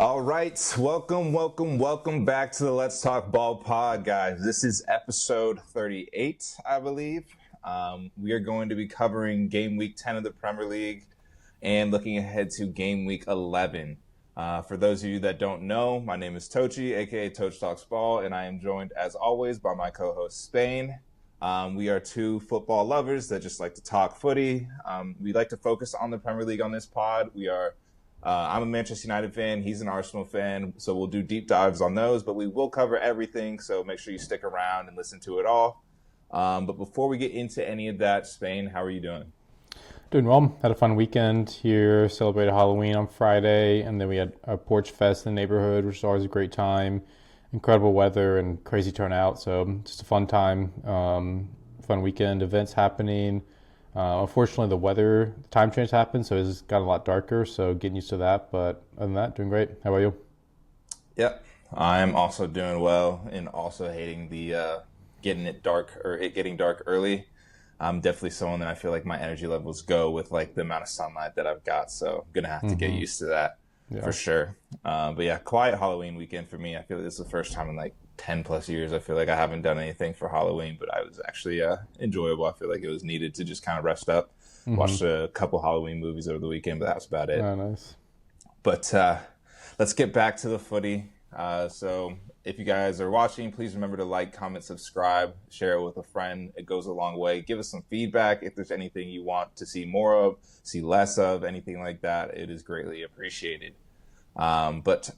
All right, welcome back to the Let's Talk Ball pod, guys. This is episode 38, I believe. We are going to be covering game week 10 of the Premier League and looking ahead to game week 11. For those of you that don't know, my name is Tochi, aka Tochi Talks Ball, and I am joined, as always, by my co-host Spain. We are two football lovers that just like to talk footy. We like to focus on the Premier League on this pod. I'm a Manchester United fan. He's an Arsenal fan. So we'll do deep dives on those, but we will cover everything. So make sure you stick around and listen to it all. But before we get into any of that, Spain, how are you doing? Doing well. Had a fun weekend here. Celebrated Halloween on Friday. And then we had a porch fest in the neighborhood, which was always a great time. Incredible weather and crazy turnout. So just a fun time. Fun weekend. Events happening. Unfortunately, the time change happened, so it's gotten a lot darker, so getting used to that. But other than that, doing great. How about you? Yep. I'm also doing well and also hating the getting dark early. I'm definitely someone that I feel like my energy levels go with like the amount of sunlight that I've got, so I'm going to have to get used to that for sure. But yeah, quiet Halloween weekend for me. I feel like this is the first time in like 10 plus years I feel like I haven't done anything for Halloween, but I was actually enjoyable. I feel like it was needed to just kind of rest up. Watched a couple Halloween movies over the weekend, but that was about it. Oh, nice. But let's get back to the footy. So if you guys are watching, please remember to like, comment, subscribe, share it with a friend. It goes a long way. Give us some feedback if there's anything you want to see more of, see less of, anything like that. It is greatly appreciated. But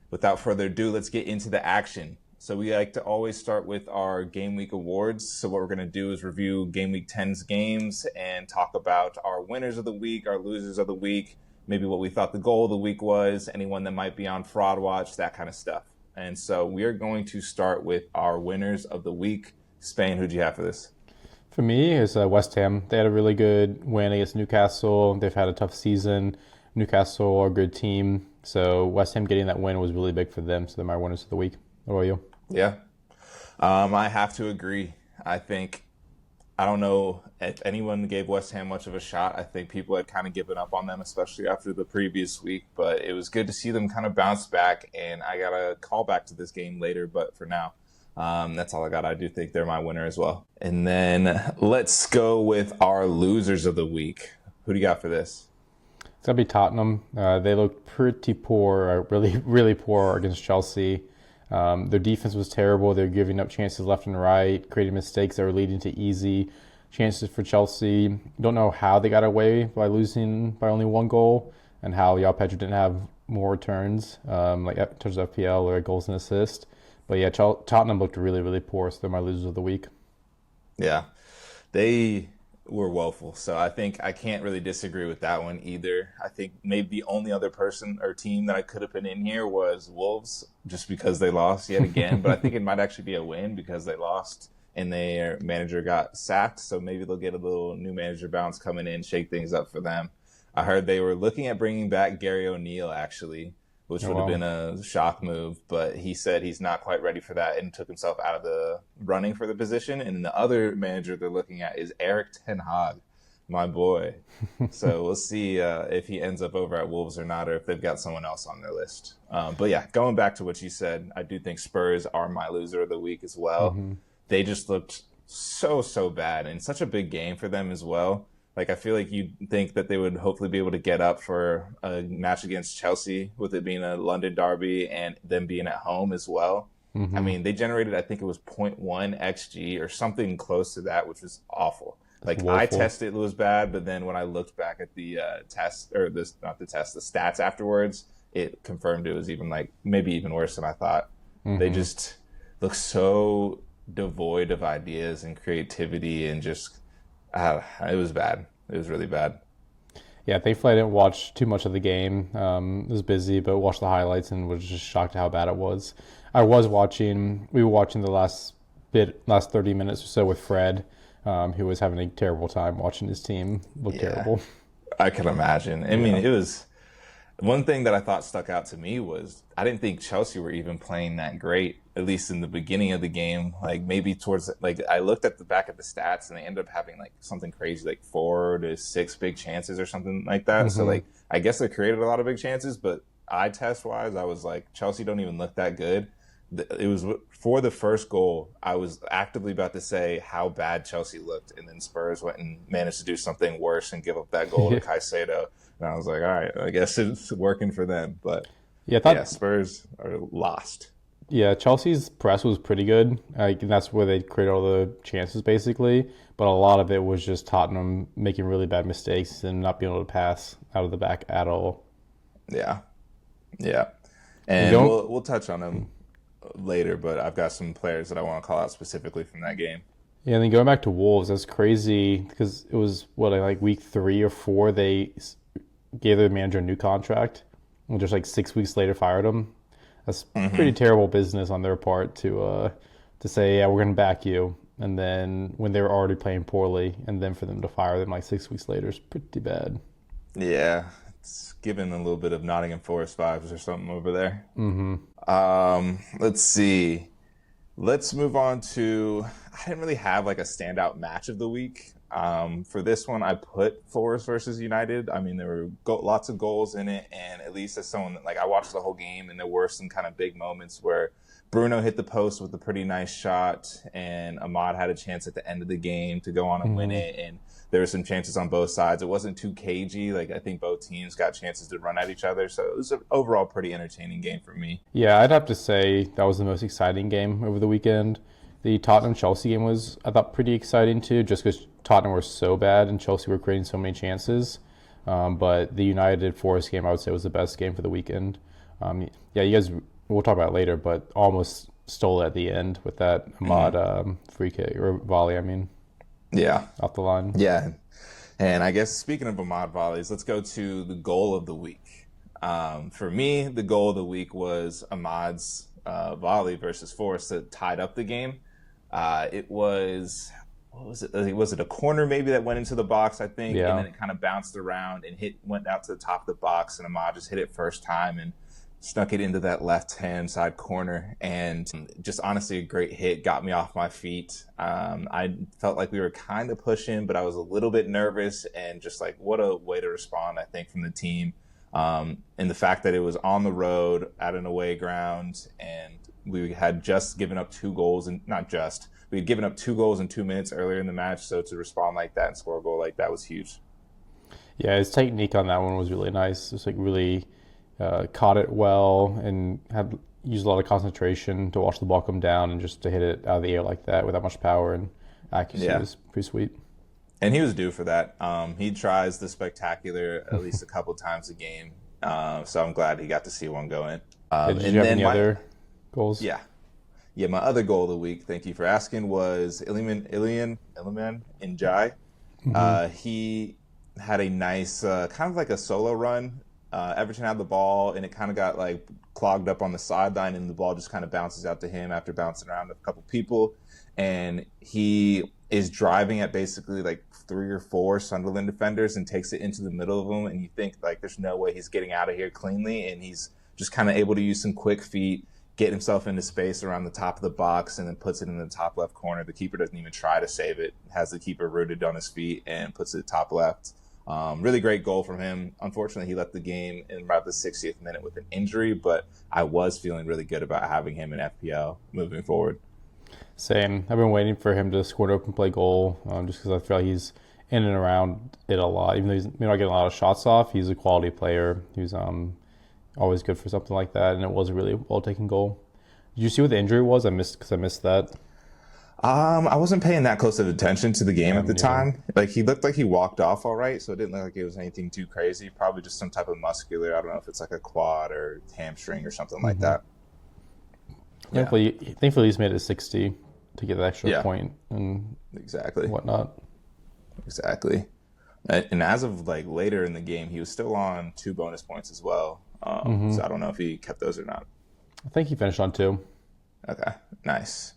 without further ado, let's get into the action. So we like to always start with our Game Week Awards. So what we're going to do is review Game Week 10's games and talk about our winners of the week, our losers of the week, maybe what we thought the goal of the week was, anyone that might be on fraud watch, that kind of stuff. And so we are going to start with our winners of the week. Spain, who'd you have for this? For me, it's West Ham. They had a really good win against Newcastle. They've had a tough season. Newcastle are a good team. So West Ham getting that win was really big for them. So they're my winners of the week. What about you? Yeah. I have to agree. I don't know if anyone gave West Ham much of a shot. I think people had kind of given up on them, especially after the previous week. But it was good to see them kind of bounce back. And I got a call back to this game later. But for now, that's all I got. I do think they're my winner as well. And then let's go with our losers of the week. Who do you got for this? It's going to be Tottenham. They looked pretty poor, really, really poor against Chelsea. Their defense was terrible. They're giving up chances left and right, creating mistakes that were leading to easy chances for Chelsea. Don't know how they got away by losing by only one goal and how João Pedro didn't have more returns, like in terms of FPL or goals and assists. But yeah, Tottenham looked really, really poor, so they're my losers of the week. Yeah, they were woeful. So I think I can't really disagree with that one either. I think maybe the only other person or team that I could have put in here was Wolves, just because they lost yet again. But I think it might actually be a win because they lost and their manager got sacked. So maybe they'll get a little new manager bounce coming in, shake things up for them. I heard they were looking at bringing back Gary O'Neill, actually, which would have been a shock move. But he said he's not quite ready for that and took himself out of the running for the position. And the other manager they're looking at is Erik ten Hag, my boy. So we'll see if he ends up over at Wolves or not, or if they've got someone else on their list. But yeah, going back to what you said, I do think Spurs are my loser of the week as well. They just looked so bad, and such a big game for them as well. Like, I feel like you'd think that they would hopefully be able to get up for a match against Chelsea, with it being a London derby and them being at home as well. I mean, they generated, I think it was 0.1 XG or something close to that, which was awful. Like, I tested it was bad, but then when I looked back at the the stats afterwards, it confirmed it was maybe even worse than I thought. They just look so devoid of ideas and creativity, and just it was bad. It was really bad. Yeah, thankfully I didn't watch too much of the game. I was busy, but watched the highlights and was just shocked at how bad it was. We were watching the last 30 minutes or so with Fred, who was having a terrible time watching his team look terrible. I can imagine. I mean, it was one thing that I thought stuck out to me was I didn't think Chelsea were even playing that great, at least in the beginning of the game. Like, maybe towards, I looked at the back of the stats and they ended up having something crazy, 4 to 6 big chances or something like that. So I guess they created a lot of big chances, but eye test wise, I was like, Chelsea don't even look that good. It was for the first goal, I was actively about to say how bad Chelsea looked, and then Spurs went and managed to do something worse and give up that goal to Caicedo. And I was like, all right, I guess it's working for them. But Spurs are lost. Yeah, Chelsea's press was pretty good. And that's where they created all the chances, basically. But a lot of it was just Tottenham making really bad mistakes and not being able to pass out of the back at all. Yeah. And we'll touch on them later, but I've got some players that I want to call out specifically from that game. Yeah, and then going back to Wolves, that's crazy because it was, like week 3 or 4, they gave their manager a new contract and just like 6 weeks later fired him. That's pretty terrible business on their part to say, yeah, we're going to back you. And then when they were already playing poorly, and then for them to fire them like 6 weeks later is pretty bad. Yeah, it's giving a little bit of Nottingham Forest vibes or something over there. Let's see. Let's move on to, I didn't really have like a standout match of the week. For this one, I put Forest versus United. I mean, there were lots of goals in it, and at least as someone, like, I watched the whole game, and there were some kind of big moments where Bruno hit the post with a pretty nice shot, and Ahmad had a chance at the end of the game to go on and win it, and there were some chances on both sides. It wasn't too cagey. Like, I think both teams got chances to run at each other, so it was an overall pretty entertaining game for me. Yeah, I'd have to say that was the most exciting game over the weekend. The Tottenham-Chelsea game was, I thought, pretty exciting too, just because Tottenham were so bad and Chelsea were creating so many chances. But the United-Forest game, I would say, was the best game for the weekend. You guys, we'll talk about it later, but almost stole it at the end with that Ahmad free kick, or volley, I mean. Yeah. Off the line. Yeah. And I guess speaking of Ahmad volleys, let's go to the goal of the week. For me, the goal of the week was Ahmad's volley versus Forest that tied up the game. It was, what was it? Was it a corner maybe that went into the box, I think? Yeah. And then it kind of bounced around and went out to the top of the box, and Ahmad just hit it first time and snuck it into that left-hand side corner. And just honestly a great hit, got me off my feet. I felt like we were kind of pushing, but I was a little bit nervous, and just like, what a way to respond, I think, from the team. And the fact that it was on the road at an away ground, and we had just given up 2 goals, and we had given up 2 goals in 2 minutes earlier in the match. So to respond like that and score a goal like that was huge. Yeah, his technique on that one was really nice. It was like really caught it well and had used a lot of concentration to watch the ball come down and just to hit it out of the air like that with that much power and accuracy was pretty sweet. And he was due for that. He tries the spectacular at least a couple times a game. So I'm glad he got to see one go in. Did you have any other goals? Yeah, my other goal of the week, thank you for asking, was Iliman Ndiaye. He had a nice, kind of like a solo run. Everton had the ball, and it kind of got like clogged up on the sideline, and the ball just kind of bounces out to him after bouncing around a couple people. And he is driving at basically like 3 or 4 Sunderland defenders and takes it into the middle of them. And you think like there's no way he's getting out of here cleanly. And he's just kind of able to use some quick feet, get himself into space around the top of the box, and then puts it in the top left corner. The keeper doesn't even try to save it, has the keeper rooted on his feet and puts it top left. Really great goal from him. Unfortunately, he left the game in about the 60th minute with an injury, but I was feeling really good about having him in FPL moving forward. Same. I've been waiting for him to score an open play goal just because I feel like he's in and around it a lot. Even though he's not getting a lot of shots off, he's a quality player. He's always good for something like that, and it was a really well-taken goal. Did you see what the injury was? I missed that. I wasn't paying that close of attention to the game at the time. Like, he looked like he walked off all right, so it didn't look like it was anything too crazy. Probably just some type of muscular, I don't know if it's like a quad or hamstring or something like that. Thankfully, he's made it 60 to get the extra point and whatnot. Exactly. And as of like later in the game, he was still on 2 bonus points as well. So I don't know if he kept those or not. I think he finished on 2. Okay, nice.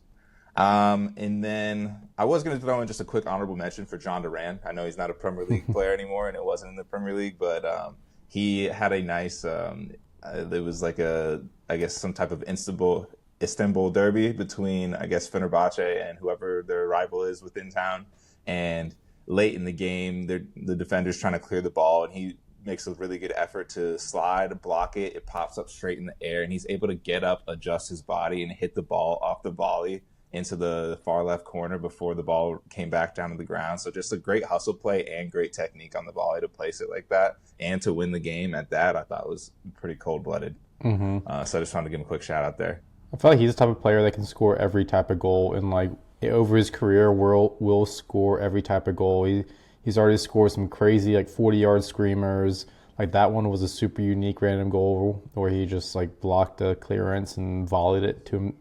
And then I was going to throw in just a quick honorable mention for John Duran. I know he's not a Premier League player anymore, and it wasn't in the Premier League, but he had a nice, there was like some type of Istanbul derby between, Fenerbahce and whoever their rival is within town. And late in the game, the defender's trying to clear the ball, and he makes a really good effort to slide, block it. It pops up straight in the air, and he's able to get up, adjust his body, and hit the ball off the volley into the far left corner before the ball came back down to the ground. So just a great hustle play and great technique on the volley to place it like that and to win the game at that, I thought was pretty cold-blooded. So I just wanted to give him a quick shout out there. I feel like he's the type of player that can score every type of goal, and like over his career will score every type of goal. He's already scored some crazy like 40-yard screamers. Like that one was a super unique random goal where he just like blocked a clearance and volleyed it to him,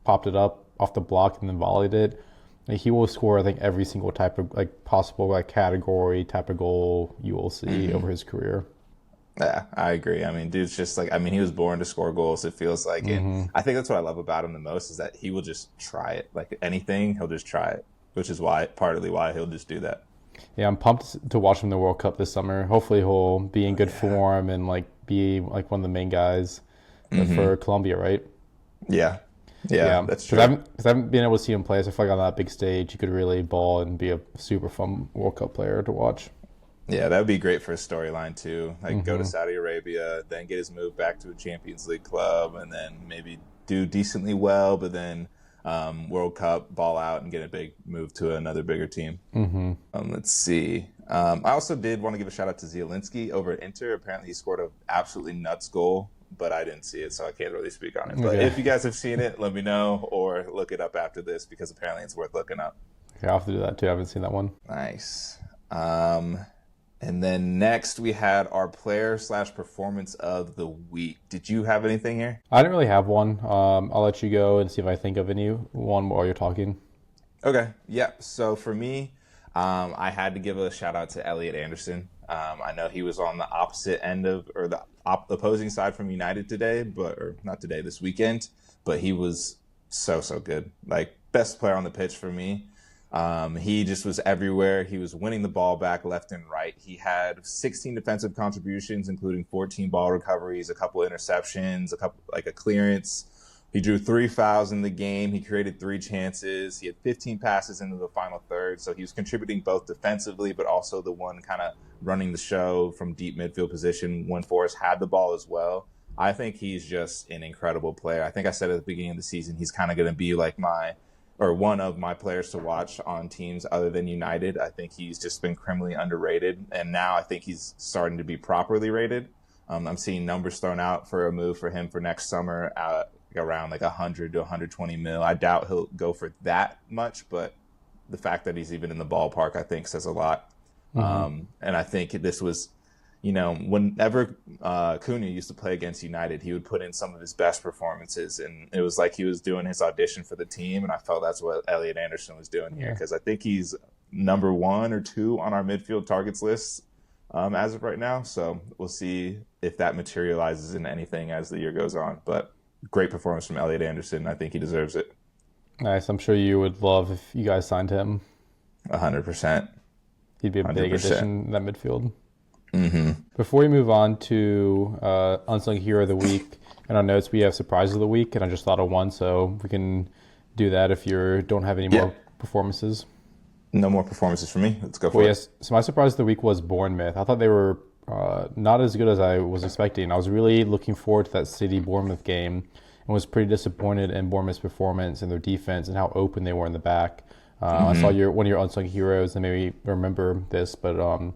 popped it up off the block and then volleyed it. Like he will score, I think, every single type of like possible like category type of goal you will see over his career. Yeah, I agree. I mean, dude's just like, I mean, he was born to score goals, it feels like. And I think that's what I love about him the most is that he will just try it. Like anything, he'll just try it, which is partly why he'll just do that. Yeah, I'm pumped to watch him in the World Cup this summer. Hopefully he'll be in good form and like be like one of the main guys for Colombia, right? Yeah, that's true. Because I haven't been able to see him play, so I feel like on that big stage he could really ball and be a super fun World Cup player to watch. Yeah, that would be great for a storyline too. Like go to Saudi Arabia, then get his move back to a Champions League club, and then maybe do decently well, but then World Cup, ball out, and get a big move to another bigger team. Let's see. I also did want to give a shout out to Zielinski over at Inter. Apparently, he scored an absolutely nuts goal, but I didn't see it, so I can't really speak on it. But if you guys have seen it, let me know or look it up after this because apparently it's worth looking up. Okay, I'll have to do that too. I haven't seen that one. Nice. And then next we had our player/performance of the week. Did you have anything here? I didn't really have one. I'll let you go and see if I think of any one while you're talking. Okay. Yeah. So for me, I had to give a shout out to Elliot Anderson. I know he was on the opposite end of, or the opposing side from United today, or not today, this weekend, but he was so good. Like best player on the pitch for me. He just was everywhere. He was winning the ball back left and right. He had 16 defensive contributions, including 14 ball recoveries, a couple interceptions, a clearance. He drew 3 fouls in the game. He created 3 chances. He had 15 passes into the final third. So he was contributing both defensively, but also the one kind of running the show from deep midfield position when Forrest had the ball as well. I think he's just an incredible player. I think I said at the beginning of the season, he's kind of going to be like one of my players to watch on teams other than United. I think he's just been criminally underrated, and now I think he's starting to be properly rated. I'm seeing numbers thrown out for a move for him for next summer at around like 100 to 120 mil. I doubt he'll go for that much, but the fact that he's even in the ballpark, I think, says a lot. And I think this was, whenever Cunha used to play against United, he would put in some of his best performances, and it was like he was doing his audition for the team, and I felt that's what Elliot Anderson was doing here, because I think he's number 1 or 2 on our midfield targets list as of right now, so we'll see if that materializes in anything as the year goes on, but great performance from Elliot Anderson. I think he deserves it. Nice. I'm sure you would love if you guys signed him. 100%. He'd be a 100%. Big addition in that midfield. Mm-hmm. Before we move on to Unsung Hero of the Week, in our notes we have Surprise of the Week, and I just thought of one, so we can do that if you don't have any more performances. No more performances for me. Let's go for it. Yes. So my Surprise of the Week was Bournemouth. I thought they were not as good as I was expecting. I was really looking forward to that City-Bournemouth game and was pretty disappointed in Bournemouth's performance and their defense and how open they were in the back. I saw one of your Unsung Heroes and maybe remember this, but I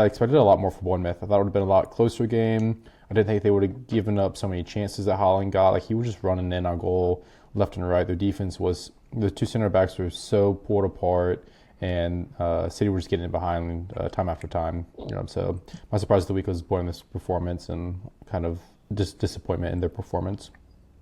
expected a lot more from Bournemouth. I thought it would have been a lot closer game. I didn't think they would have given up so many chances that Haaland got. Like he was just running in on goal left and right. Their defense the 2 center backs were so pulled apart, and City were just getting behind time after time. So my surprise of the week was Bournemouth's performance and kind of just disappointment in their performance.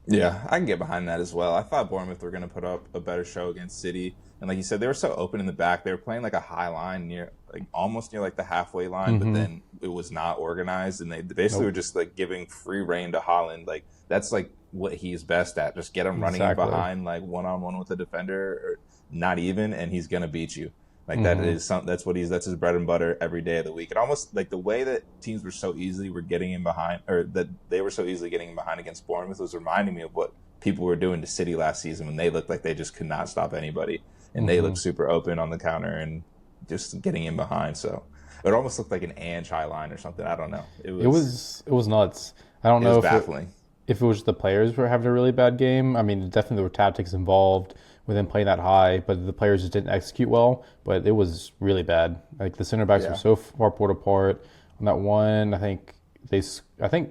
Yeah, I can get behind that as well. I thought Bournemouth were going to put up a better show against City. And like you said, they were so open in the back. They were playing like a high line almost near like the halfway line, but then it was not organized. And they basically were just like giving free reign to Haaland. Like that's like what he's best at. Just get him running behind like one-on-one with a defender or not even, and he's going to beat you. Like that's his bread and butter every day of the week. And almost like the way that teams were so easily getting him behind, or that they were so easily getting him behind against Bournemouth was reminding me of what people were doing to City last season when they looked like they just could not stop anybody. And they looked super open on the counter and just getting in behind. So It almost looked like an Ange highline or something. I don't know. It was nuts. I don't It was know baffling. if it was the players were having a really bad game. I mean, definitely there were tactics involved with them playing that high, but the players just didn't execute well. But it was really bad. Like the center backs were Yeah. so far pulled apart on that one. I think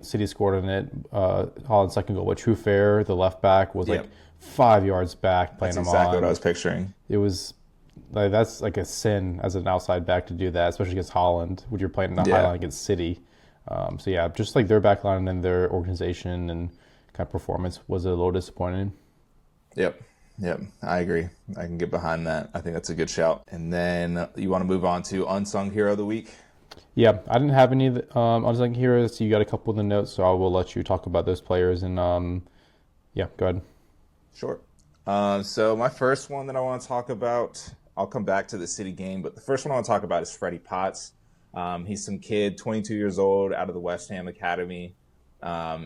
City scored on it. Holland's second goal, but True Fair, the left back, was like Yep. 5 yards back playing That's them exactly what I on. was picturing. It was like that's like a sin as an outside back to do that, especially against Holland when you're playing in the high Yeah. line against City. So yeah, just like their back line and their organization and kind of performance was a little disappointing. Yep. Yep. I agree. I can get behind that. I think that's a good shout. And then you want to move on to Unsung Hero of the Week? Yeah, I didn't have any unsung heroes. So you got a couple of the notes, so I will let you talk about those players. And yeah, go ahead. Sure. So my first one that I want to talk about, I'll come back to the City game, but the first one I want to talk about is Freddie Potts. He's some kid, 22 years old, out of the West Ham Academy.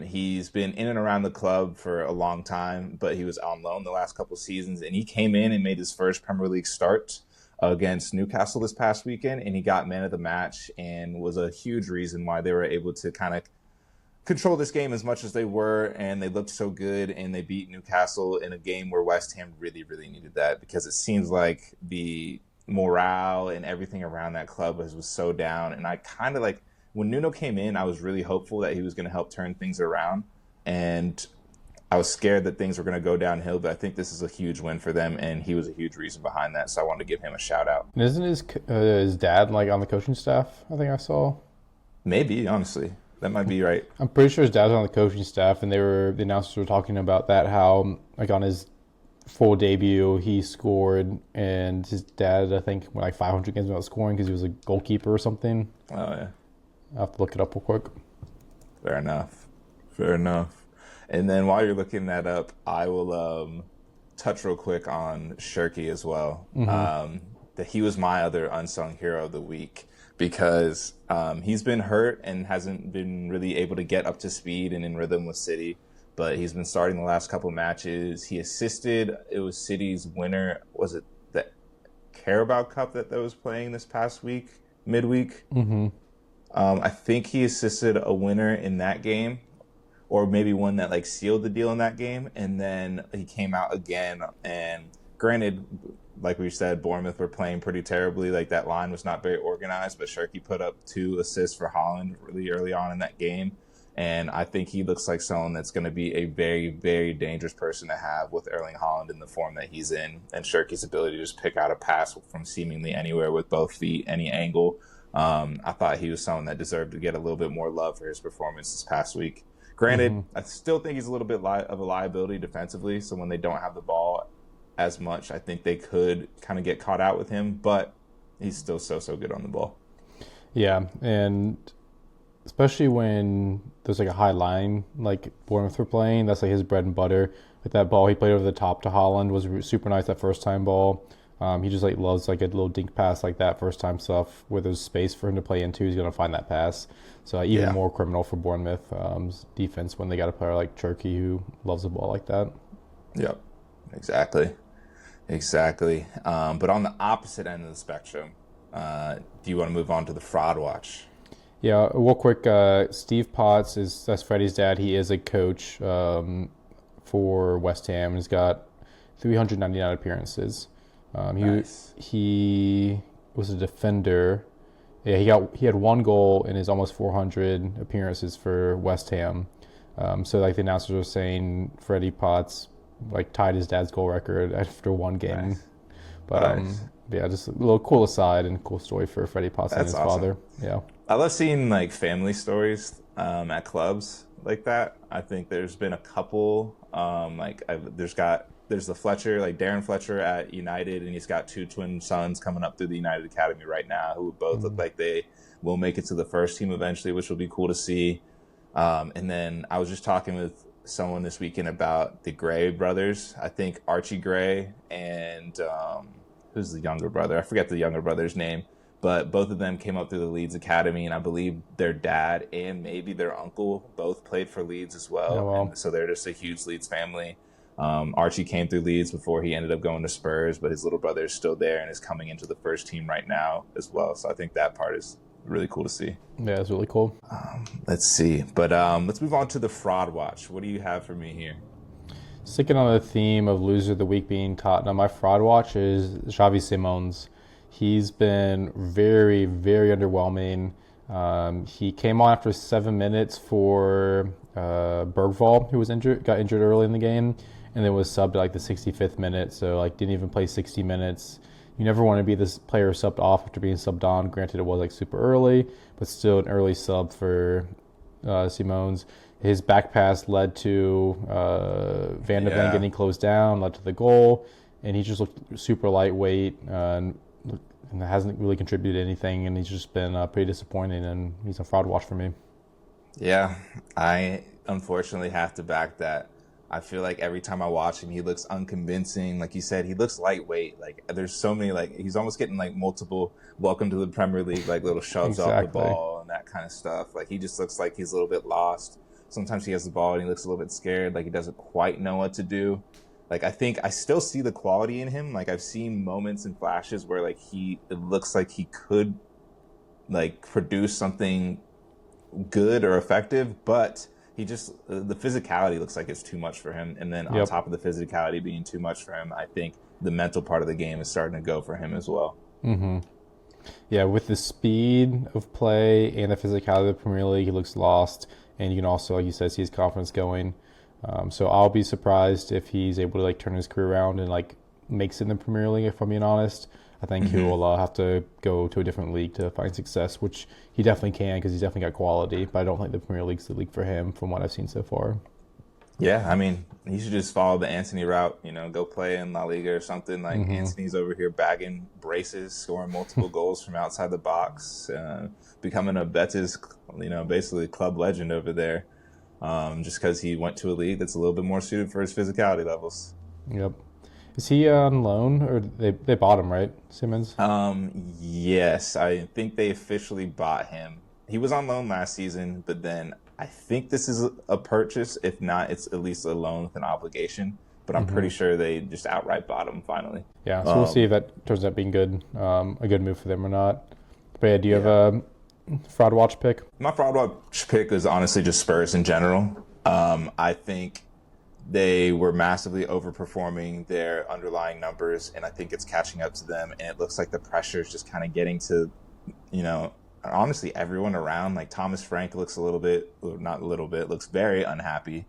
He's been in and around the club for a long time, but he was on loan the last couple of seasons, and he came in and made his first Premier League start against Newcastle this past weekend, and he got man of the match and was a huge reason why they were able to kind of control this game as much as they were, and they looked so good, and they beat Newcastle in a game where West Ham really, really needed that, because it seems like the morale and everything around that club was so down. And I kind of like, when Nuno came in, I was really hopeful that he was going to help turn things around, and I was scared that things were going to go downhill, but I think this is a huge win for them, and he was a huge reason behind that, so I wanted to give him a shout out. And isn't his dad like on the coaching staff? I think I saw. Maybe, honestly, that might be right. I'm pretty sure his dad's on the coaching staff, and the announcers were talking about that, how like on his full debut he scored, and his dad I think went like 500 games without scoring because he was a goalkeeper or something. Oh yeah. I have to look it up real quick. Fair enough. Fair enough. And then while you're looking that up, I will touch real quick on Shirky as well. That he was my other unsung hero of the week, because he's been hurt and hasn't been really able to get up to speed and in rhythm with City. But he's been starting the last couple matches. He assisted. It was City's winner. Was it the Carabao Cup that was playing this past week, midweek? I think he assisted a winner in that game, or maybe one that like sealed the deal in that game. And then he came out again. And granted, like we said, Bournemouth were playing pretty terribly. Like that line was not very organized, but Shirky put up 2 assists for Holland really early on in that game. And I think he looks like someone that's going to be a very, very dangerous person to have with Erling Haaland in the form that he's in. And Shirky's ability to just pick out a pass from seemingly anywhere with both feet, any angle. I thought he was someone that deserved to get a little bit more love for his performance this past week. Granted, I still think he's a little bit of a liability defensively. So when they don't have the ball as much, I think they could kind of get caught out with him. But he's still so good on the ball. Yeah, and especially when there's like a high line like Bournemouth were playing, that's like his bread and butter. Like that ball he played over the top to Holland was super nice, that first time ball. He just like loves like a little dink pass like that first time stuff where there's space for him to play into. He's gonna find that pass. So even more criminal for Bournemouth defense when they got a player like Cherky who loves the ball like that. Yep, exactly. But on the opposite end of the spectrum, do you want to move on to the fraud watch? Yeah, real quick. Steve Potts that's Freddie's dad. He is a coach for West Ham. He's got 399 appearances. Nice. He was a defender. Yeah, he had 1 goal in his almost 400 appearances for West Ham. So like the announcers were saying, Freddie Potts like tied his dad's goal record after 1 game. Nice. But yeah, just a little cool aside and cool story for Freddie Potts and his father. Yeah, I love seeing like family stories at clubs like that. I think there's been a couple. There's the Fletcher, like Darren Fletcher at United, and he's got 2 twin sons coming up through the United Academy right now who both look like they will make it to the first team eventually, which will be cool to see. And then I was just talking with someone this weekend about the Gray brothers. I think Archie Gray and who's the younger brother? I forget the younger brother's name, but both of them came up through the Leeds Academy, and I believe their dad and maybe their uncle both played for Leeds as well. Oh, wow. And so they're just a huge Leeds family. Archie came through Leeds before he ended up going to Spurs, but his little brother is still there and is coming into the first team right now as well. So I think that part is really cool to see. Yeah, it's really cool. Let's see. But let's move on to the fraud watch. What do you have for me here? Sticking on the theme of loser of the week being Tottenham, my fraud watch is Xavi Simons. He's been very, very underwhelming. He came on after 7 minutes for Bergvall, who got injured early in the game, and then was subbed at like the 65th minute, so like didn't even play 60 minutes. You never want to be this player subbed off after being subbed on. Granted, it was like super early, but still an early sub for Simons. His back pass led to Van de Ven getting closed down, led to the goal, and he just looked super lightweight and hasn't really contributed anything, and he's just been pretty disappointing, and he's a fraud watch for me. Yeah, I unfortunately have to back that. I feel like every time I watch him, he looks unconvincing. Like you said, he looks lightweight. Like there's so many, like he's almost getting like multiple welcome to the Premier League, like little shoves off the ball and that kind of stuff. Like he just looks like he's a little bit lost. Sometimes he has the ball and he looks a little bit scared, like he doesn't quite know what to do. Like I think I still see the quality in him. Like I've seen moments and flashes where like it looks like he could like produce something good or effective, but he just, the physicality looks like it's too much for him. And then on top of the physicality being too much for him, I think the mental part of the game is starting to go for him as well. Mm-hmm. Yeah, with the speed of play and the physicality of the Premier League, he looks lost. And you can also, like you said, see his confidence going. So I'll be surprised if he's able to like turn his career around and like makes it in the Premier League, if I'm being honest. I think he will have to go to a different league to find success, which he definitely can because he's definitely got quality. But I don't think the Premier League's the league for him from what I've seen so far. Yeah, I mean, he should just follow the Anthony route, go play in La Liga or something. Like Anthony's over here bagging braces, scoring multiple goals from outside the box, becoming a Betis, basically club legend over there, just because he went to a league that's a little bit more suited for his physicality levels. Yep. Is he on loan, or they bought him, right, Simons? Yes, I think they officially bought him. He was on loan last season, but then I think this is a purchase. If not, it's at least a loan with an obligation. But I'm pretty sure they just outright bought him finally. Yeah, so we'll see if that turns out being good, a good move for them or not. But yeah, do you have a fraud watch pick? My fraud watch pick is honestly just Spurs in general. I think they were massively overperforming their underlying numbers, and I think it's catching up to them. And it looks like the pressure is just kind of getting to, honestly, everyone around. Like Thomas Frank looks looks very unhappy.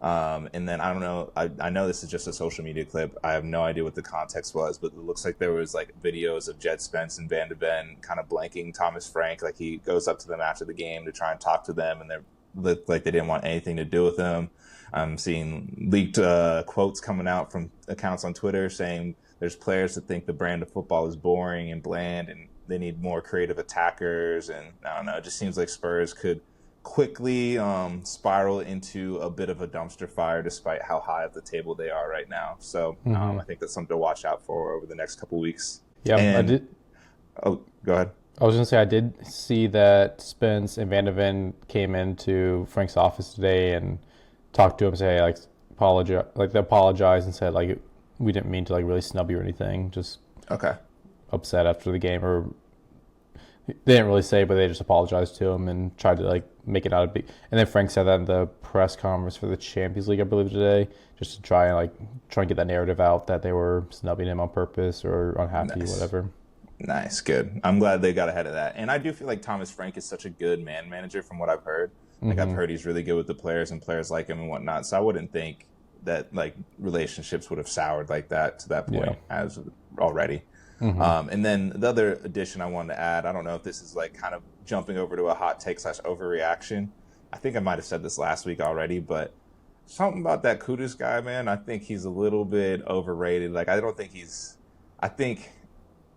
And then I don't know, I know this is just a social media clip. I have no idea what the context was, but it looks like there was like videos of Jed Spence and Van de Ven kind of blanking Thomas Frank. Like he goes up to them after the game to try and talk to them, and they looked like they didn't want anything to do with him. I'm seeing leaked quotes coming out from accounts on Twitter saying there's players that think the brand of football is boring and bland and they need more creative attackers. And I don't know, it just seems like Spurs could quickly spiral into a bit of a dumpster fire despite how high up the table they are right now. So I think that's something to watch out for over the next couple of weeks. Yeah, I did. Oh, go ahead. I was going to say I did see that Spence and Van de Ven came into Frank's office today and talked to him, say they apologized and said like we didn't mean to like really snub you or anything, just upset after the game, or they didn't really say, but they just apologized to him and tried to like make it out a big. And then Frank said that in the press conference for the Champions League, I believe today, just to try and get that narrative out that they were snubbing him on purpose or unhappy, whatever. Nice, good. I'm glad they got ahead of that. And I do feel like Thomas Frank is such a good man manager from what I've heard. Like I've heard he's really good with the players and players like him and whatnot. So I wouldn't think that like relationships would have soured like that to that point as already. And then the other addition I wanted to add, I don't know if this is like kind of jumping over to a hot take / overreaction. I think I might have said this last week already, but something about that Kudus guy, man, I think he's a little bit overrated. Like I think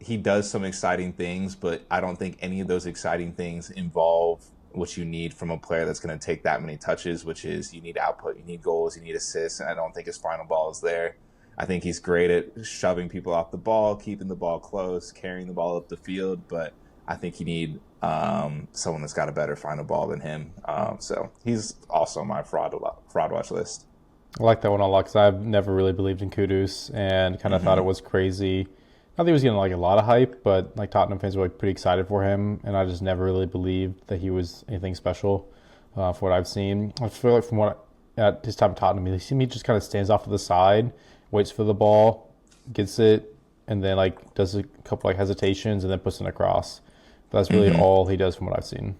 he does some exciting things, but I don't think any of those exciting things involve what you need from a player that's going to take that many touches, which is you need output, you need goals, you need assists, and I don't think his final ball is there. I think he's great at shoving people off the ball, keeping the ball close, carrying the ball up the field, but I think you need someone that's got a better final ball than him. So he's also my fraud watch list. I like that one a lot because I've never really believed in Kudus and kind of thought it was crazy I think he was getting like a lot of hype, but like Tottenham fans were like pretty excited for him, and I just never really believed that he was anything special. For what I've seen, I feel like from what at his time at Tottenham, he just kind of stands off to the side, waits for the ball, gets it, and then like does a couple like hesitations and then puts it across. But that's really all he does from what I've seen.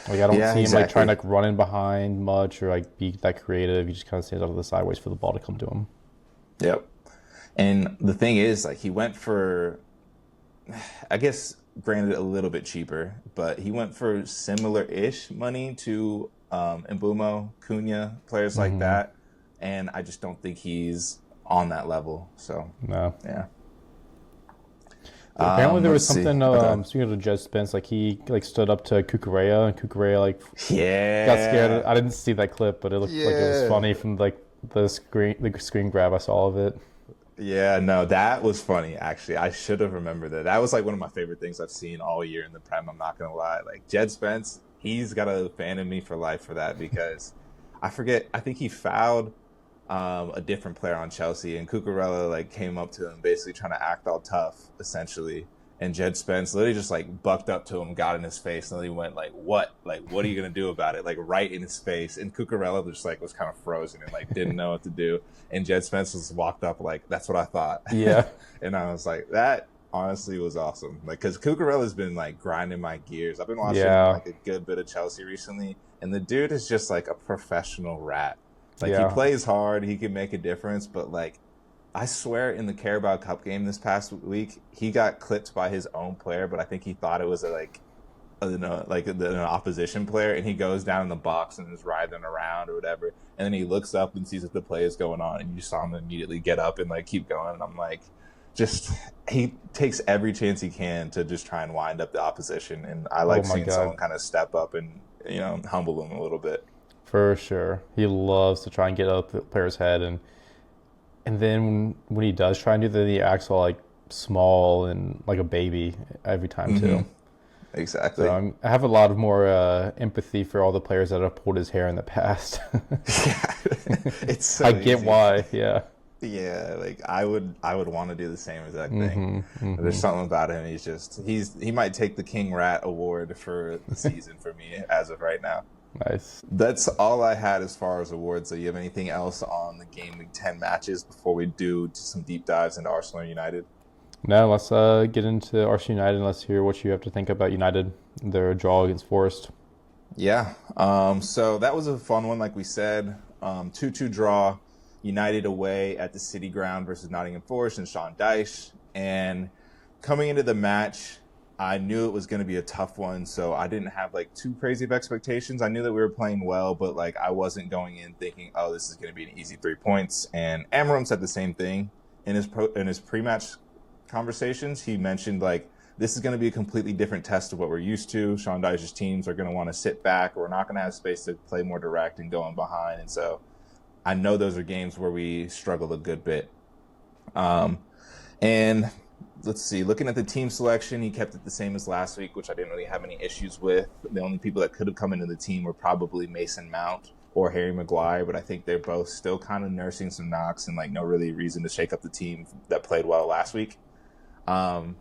Like I don't Yeah, see him like trying exactly. to like run in behind much or like be that creative. He just kind of stands off to the side, waits for the ball to come to him. Yep. And the thing is, like, he went for, I guess, granted, a little bit cheaper, but he went for similar-ish money to Mbumo, Cunha, players like Mm-hmm. that. And I just don't think he's on that level. So, No. yeah. Apparently there Let's was see. something. Okay. Speaking of Jed Spence, like he like stood up to Kukurea, and Kukurea like got scared. Yeah. I didn't see that clip, but it looked like it was Yeah. funny from like the screen grab I saw of it. Yeah, no, that was funny, actually. I should have remembered that. That was like one of my favorite things I've seen all year in the Prem, I'm not gonna lie. Like Jed Spence, he's got a fan in me for life for that because I forget, I think he fouled a different player on Chelsea and Cucurella like came up to him basically trying to act all tough, essentially. And Jed Spence literally just like bucked up to him, got in his face, and then he went like, "What? Like, what are you gonna do about it?" Like right in his face. And Cucurella just like was kind of frozen and like didn't know what to do. And Jed Spence just walked up like, "That's what I thought." Yeah, And I was like, that honestly was awesome. Like, because Cucurella's been like grinding my gears. I've been watching yeah, like a good bit of Chelsea recently, and the dude is just like a professional rat. Like he yeah. plays hard, he can make a difference, but like I swear in the Carabao Cup game this past week, he got clipped by his own player, but I think he thought it was an opposition player, and he goes down in the box and is writhing around or whatever, and then he looks up and sees that the play is going on, and you saw him immediately get up and like keep going. And I'm like, just he takes every chance he can to just try and wind up the opposition, and I Oh like my seeing god, someone kind of step up and humble him a little bit. for sure. He loves to try and get up the player's head, and then when he does try and do that, he acts all like small and like a baby every time too. So Exactly. I have a lot of more empathy for all the players that have pulled his hair in the past. Yeah, it's I so get easy. why. Yeah. Yeah, like I would want to do the same exact thing. Mm-hmm. There's Mm-hmm. something about him. He might take the King Rat award for the season for me as of right now. Nice. That's all I had as far as awards. So you have anything else on the Gameweek 10 matches before we do just some deep dives into Arsenal and United? Now let's get into Arsenal United and let's hear what you have to think about United, their draw against Forest. Yeah. So that was a fun one, like we said. 2-2 draw. United away at the City Ground versus Nottingham Forest and Sean Dyche. And coming into the match, I knew it was going to be a tough one, so I didn't have like too crazy of expectations. I knew that we were playing well, but like I wasn't going in thinking, "Oh, this is going to be an easy 3 points." And Amarim said the same thing in his pre-match conversations. He mentioned like this is going to be a completely different test of what we're used to. Sean Dyche's teams are going to want to sit back. We're not going to have space to play more direct and go in behind, and so I know those are games where we struggle a good bit. Um, and let's see, looking at the team selection, he kept it the same as last week, which I didn't really have any issues with. The only people that could have come into the team were probably Mason Mount or Harry Maguire, but I think they're both still kind of nursing some knocks and like no really reason to shake up the team that played well last week. Um,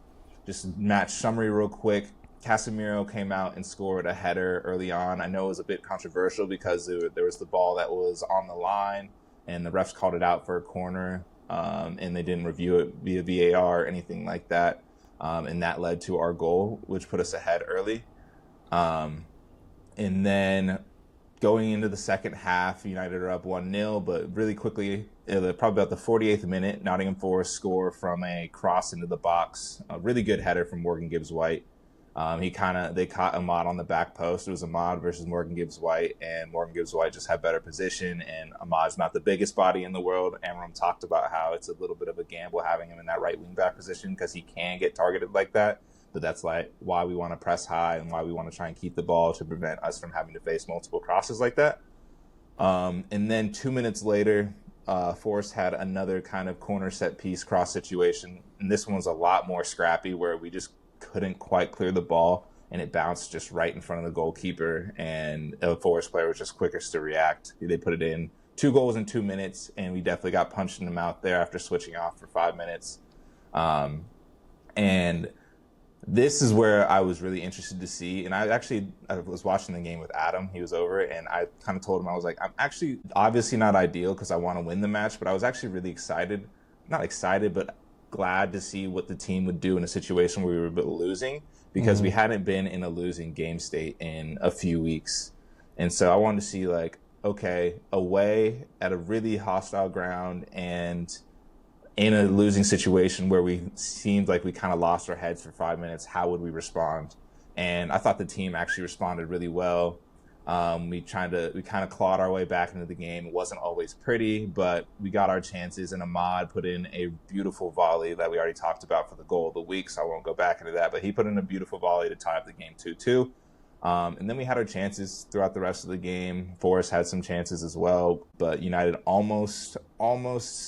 just match summary real quick. Casemiro came out and scored a header early on. I know it was a bit controversial because there was the ball that was on the line and the refs called it out for a corner, and they didn't review it via VAR or anything like that. And that led to our goal, which put us ahead early. Um, and then going into the second half, United are up 1-0, but really quickly, probably about the 48th minute, Nottingham Forest score from a cross into the box. A really good header from Morgan Gibbs-White. They caught Ahmad on the back post. It was Ahmad versus Morgan Gibbs-White, and Morgan Gibbs-White just had better position, and Ahmad's not the biggest body in the world. Amram talked about how it's a little bit of a gamble having him in that right wing back position because he can get targeted like that. But that's like why we want to press high and why we want to try and keep the ball to prevent us from having to face multiple crosses like that. And then 2 minutes later, Forrest had another kind of corner set piece cross situation. And this one was a lot more scrappy where we just couldn't quite clear the ball and it bounced just right in front of the goalkeeper. And a Forrest player was just quickest to react. They put it in. 2 goals in 2 minutes, and we definitely got punched in the mouth there after switching off for 5 minutes. And this is where I was really interested to see. And I was watching the game with Adam. He was over, and I kind of told him, I was like, I'm actually obviously not ideal because I want to win the match, but I was actually really excited. Not excited, but glad to see what the team would do in a situation where we were losing, because we hadn't been in a losing game state in a few weeks. And so I wanted to see, like, okay, away at a really hostile ground and in a losing situation where we seemed like we kind of lost our heads for 5 minutes, how would we respond? And I thought the team actually responded really well. We kind of clawed our way back into the game. It wasn't always pretty, but we got our chances, and Ahmad put in a beautiful volley that we already talked about for the goal of the week, so I won't go back into that, but he put in a beautiful volley to tie up the game 2-2. And then we had our chances throughout the rest of the game. Forest had some chances as well, but United almost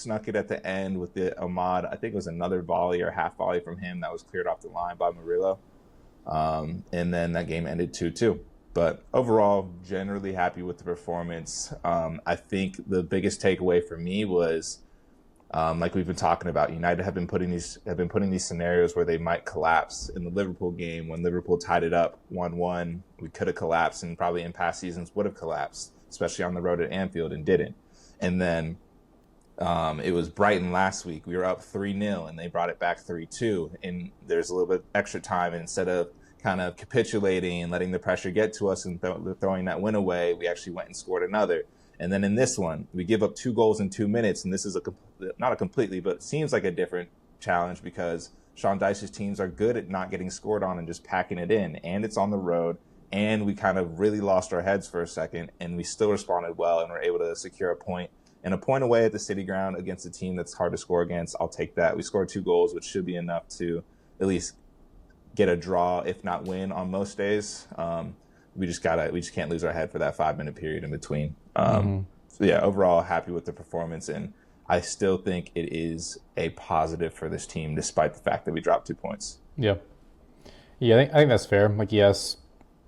snuck it at the end with the Ahmad. I think it was another volley or half volley from him that was cleared off the line by Murillo. And then that game ended 2-2. But overall, generally happy with the performance. I think the biggest takeaway for me was, like we've been talking about, United have been putting these scenarios where they might collapse. In the Liverpool game, when Liverpool tied it up 1-1, we could have collapsed, and probably in past seasons would have collapsed, especially on the road at Anfield, and didn't. And then it was Brighton last week. We were up 3-0, and they brought it back 3-2. And there's a little bit extra time, and instead of kind of capitulating and letting the pressure get to us and throwing that win away, we actually went and scored another. And then in this one, we give up 2 goals in 2 minutes, and this is not a completely, but it seems like a different challenge, because Sean Dyche's teams are good at not getting scored on and just packing it in, and it's on the road, and we kind of really lost our heads for a second, and we still responded well, and were able to secure a point. And a point away at the City Ground against a team that's hard to score against, I'll take that. We scored 2 goals, which should be enough to at least get a draw, if not win, on most days. We just can't lose our head for that 5-minute period in between. So yeah, overall happy with the performance, and I still think it is a positive for this team, despite the fact that we dropped 2 points. Yeah, I think that's fair. Like, yes,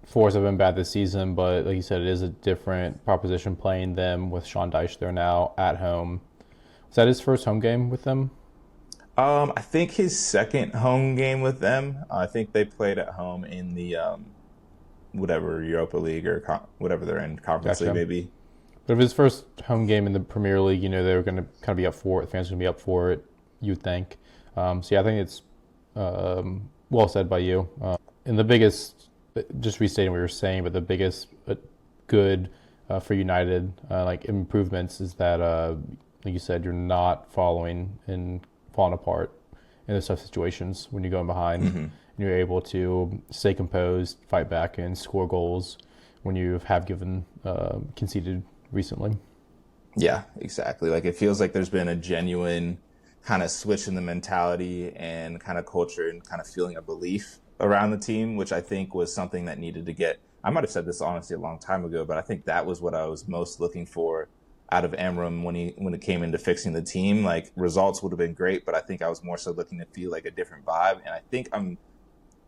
Forest have been bad this season, but like you said, it is a different proposition playing them with Sean Dyche there now at home. Was that his first home game with them? I think his second home game with them. I think they played at home in the whatever Europa League or whatever they're in, Conference League maybe. But if his first home game in the Premier League, they were going to kind of be up for it. The fans are going to be up for it, you'd think. So yeah, I think it's well said by you. And the biggest, just restating what you were saying, but the biggest good for United, like improvements, is that, like you said, you're not falling apart in those tough situations when you're going behind. And you're able to stay composed, fight back, and score goals when you have conceded recently. Yeah, exactly. Like, it feels like there's been a genuine kind of switch in the mentality and kind of culture and kind of feeling of belief around the team, which I think was something that needed to get. I might have said this honestly a long time ago, but I think that was what I was most looking for out of Amram when it came into fixing the team. Like, results would have been great, but I think I was more so looking to feel like a different vibe. And I think I'm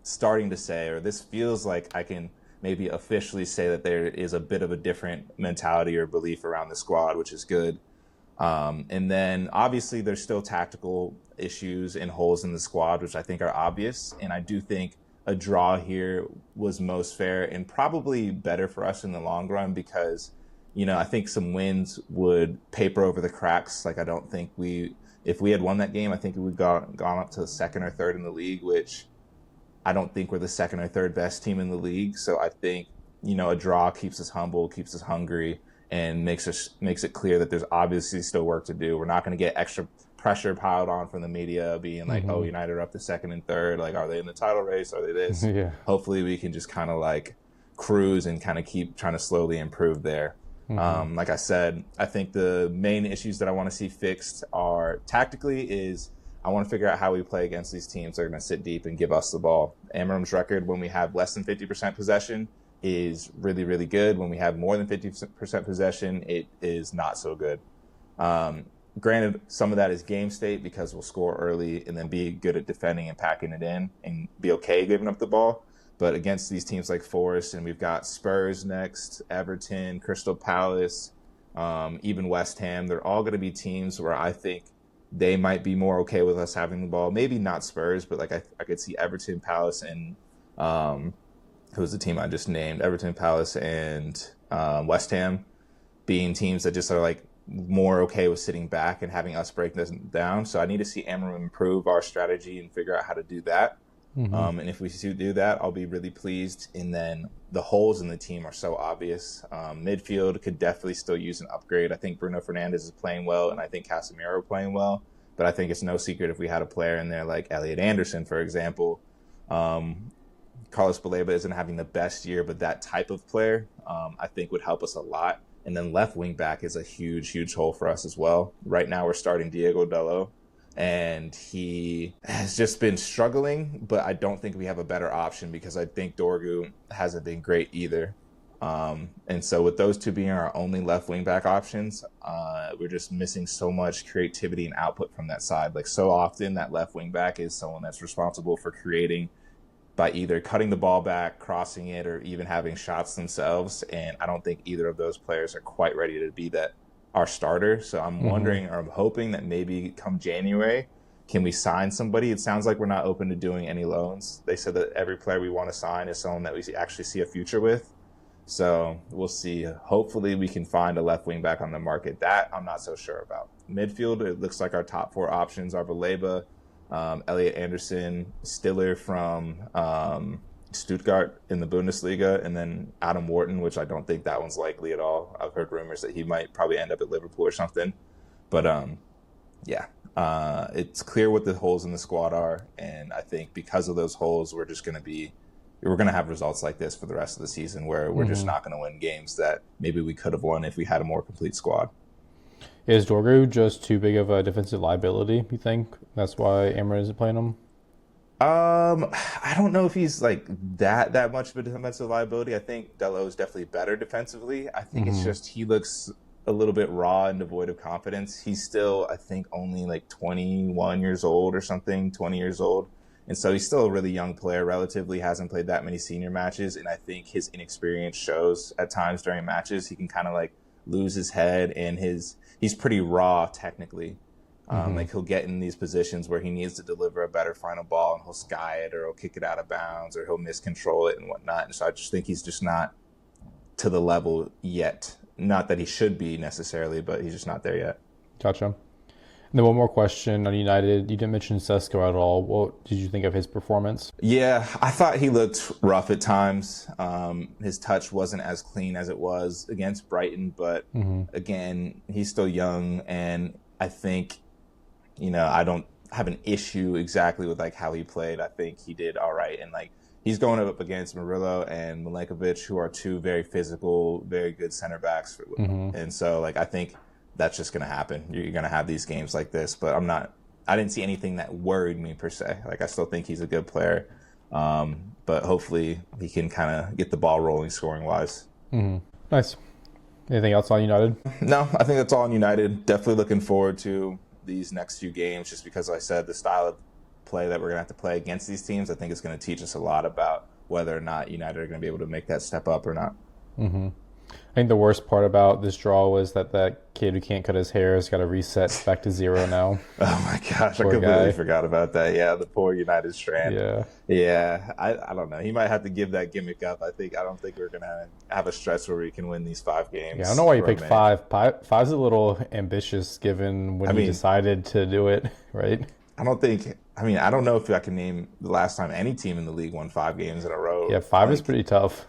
starting to say, or this feels like I can maybe officially say, that there is a bit of a different mentality or belief around the squad, which is good. And then obviously there's still tactical issues and holes in the squad, which I think are obvious. And I do think a draw here was most fair and probably better for us in the long run, because I think some wins would paper over the cracks. Like, I don't think if we had won that game, I think we would gone up to the second or third in the league, which I don't think we're the second or third best team in the league. So I think, a draw keeps us humble, keeps us hungry, and makes it clear that there's obviously still work to do. We're not going to get extra pressure piled on from the media being like, oh, United are up to second and third. Like, are they in the title race? Are they this? Yeah. Hopefully we can just kind of like cruise and kind of keep trying to slowly improve there. Like I said, I think the main issues that I want to see fixed are tactically is I want to figure out how we play against these teams that are going to sit deep and give us the ball. Amram's record when we have less than 50% possession is really, really good. When we have more than 50% possession, it is not so good. Granted, some of that is game state, because we'll score early and then be good at defending and packing it in and be okay giving up the ball. But against these teams like Forest, and we've got Spurs next, Everton, Crystal Palace, even West Ham, they're all going to be teams where I think they might be more okay with us having the ball. Maybe not Spurs, but like I could see Everton, Palace, and who's the team I just named? Everton, Palace, and West Ham being teams that just are like more okay with sitting back and having us break this down. So I need to see Amram improve our strategy and figure out how to do that. And if we do that, I'll be really pleased. And then the holes in the team are so obvious. Midfield could definitely still use an upgrade. I think Bruno Fernandes is playing well, and I think Casemiro playing well. But I think it's no secret if we had a player in there like Elliot Anderson, for example. Carlos Baleba isn't having the best year, but that type of player I think would help us a lot. And then left wing back is a huge, huge hole for us as well. Right now we're starting Diego Dalot, and he has just been struggling, but I don't think we have a better option because I think Dorgu hasn't been great either. And so with those two being our only left wing back options, we're just missing so much creativity and output from that side. Like so often that left wing back is someone that's responsible for creating by either cutting the ball back, crossing it, or even having shots themselves. And I don't think either of those players are quite ready to be our starter. So I'm wondering, or I'm hoping that maybe come January, can we sign somebody? It sounds like we're not open to doing any loans. They said that every player we want to sign is someone that we actually see a future with. So we'll see. Hopefully we can find a left wing back on the market. That I'm not so sure about. Midfield, it looks like our top four options are Baleba, Elliot Anderson, Stiller from Stuttgart in the Bundesliga, and then Adam Wharton, which I don't think that one's likely at all. I've heard rumors that he might probably end up at Liverpool or something. But it's clear what the holes in the squad are, and I think because of those holes, we're going to have results like this for the rest of the season where we're just not going to win games that maybe we could have won if we had a more complete squad. Is Dorgu just too big of a defensive liability, you think? That's why Amram isn't playing him? I don't know if he's like that much of a defensive liability. I think Dalot is definitely better defensively. I think it's just he looks a little bit raw and devoid of confidence. He's still, I think, only like 21 years old or something, 20 years old. And so he's still a really young player, relatively hasn't played that many senior matches. And I think his inexperience shows at times during matches. He can kind of like lose his head, and he's pretty raw technically. Like he'll get in these positions where he needs to deliver a better final ball, and he'll sky it, or he'll kick it out of bounds, or he'll miscontrol it and whatnot. And so I just think he's just not to the level yet. Not that he should be necessarily, but he's just not there yet. Gotcha. And then one more question on United. You didn't mention Sesko at all. What did you think of his performance? Yeah, I thought he looked rough at times. His touch wasn't as clean as it was against Brighton, but again, he's still young, and I think, I don't have an issue exactly with like how he played. I think he did all right, and like he's going up against Murillo and Milenkovic, who are two very physical, very good center backs, and so like I think that's just going to happen. You're going to have these games like this, but I didn't see anything that worried me per se. Like I still think he's a good player, but hopefully he can kind of get the ball rolling scoring wise. Nice. Anything else on United? No, I think that's all on United. Definitely looking forward to these next few games, just because I said the style of play that we're going to have to play against these teams, I think it's going to teach us a lot about whether or not United are going to be able to make that step up or not. I think the worst part about this draw was that kid who can't cut his hair has got to reset back to zero now. Oh my gosh, poor I completely forgot about that. Yeah, the poor United strand. Yeah. I don't know. He might have to give that gimmick up. I don't think we're gonna have a stretch where we can win these 5 games. Yeah, I don't know why you picked 5. Five's a little ambitious given when you decided to do it, right? I don't know if I can name the last time any team in the league won 5 games in a row. Yeah, 5 is pretty tough.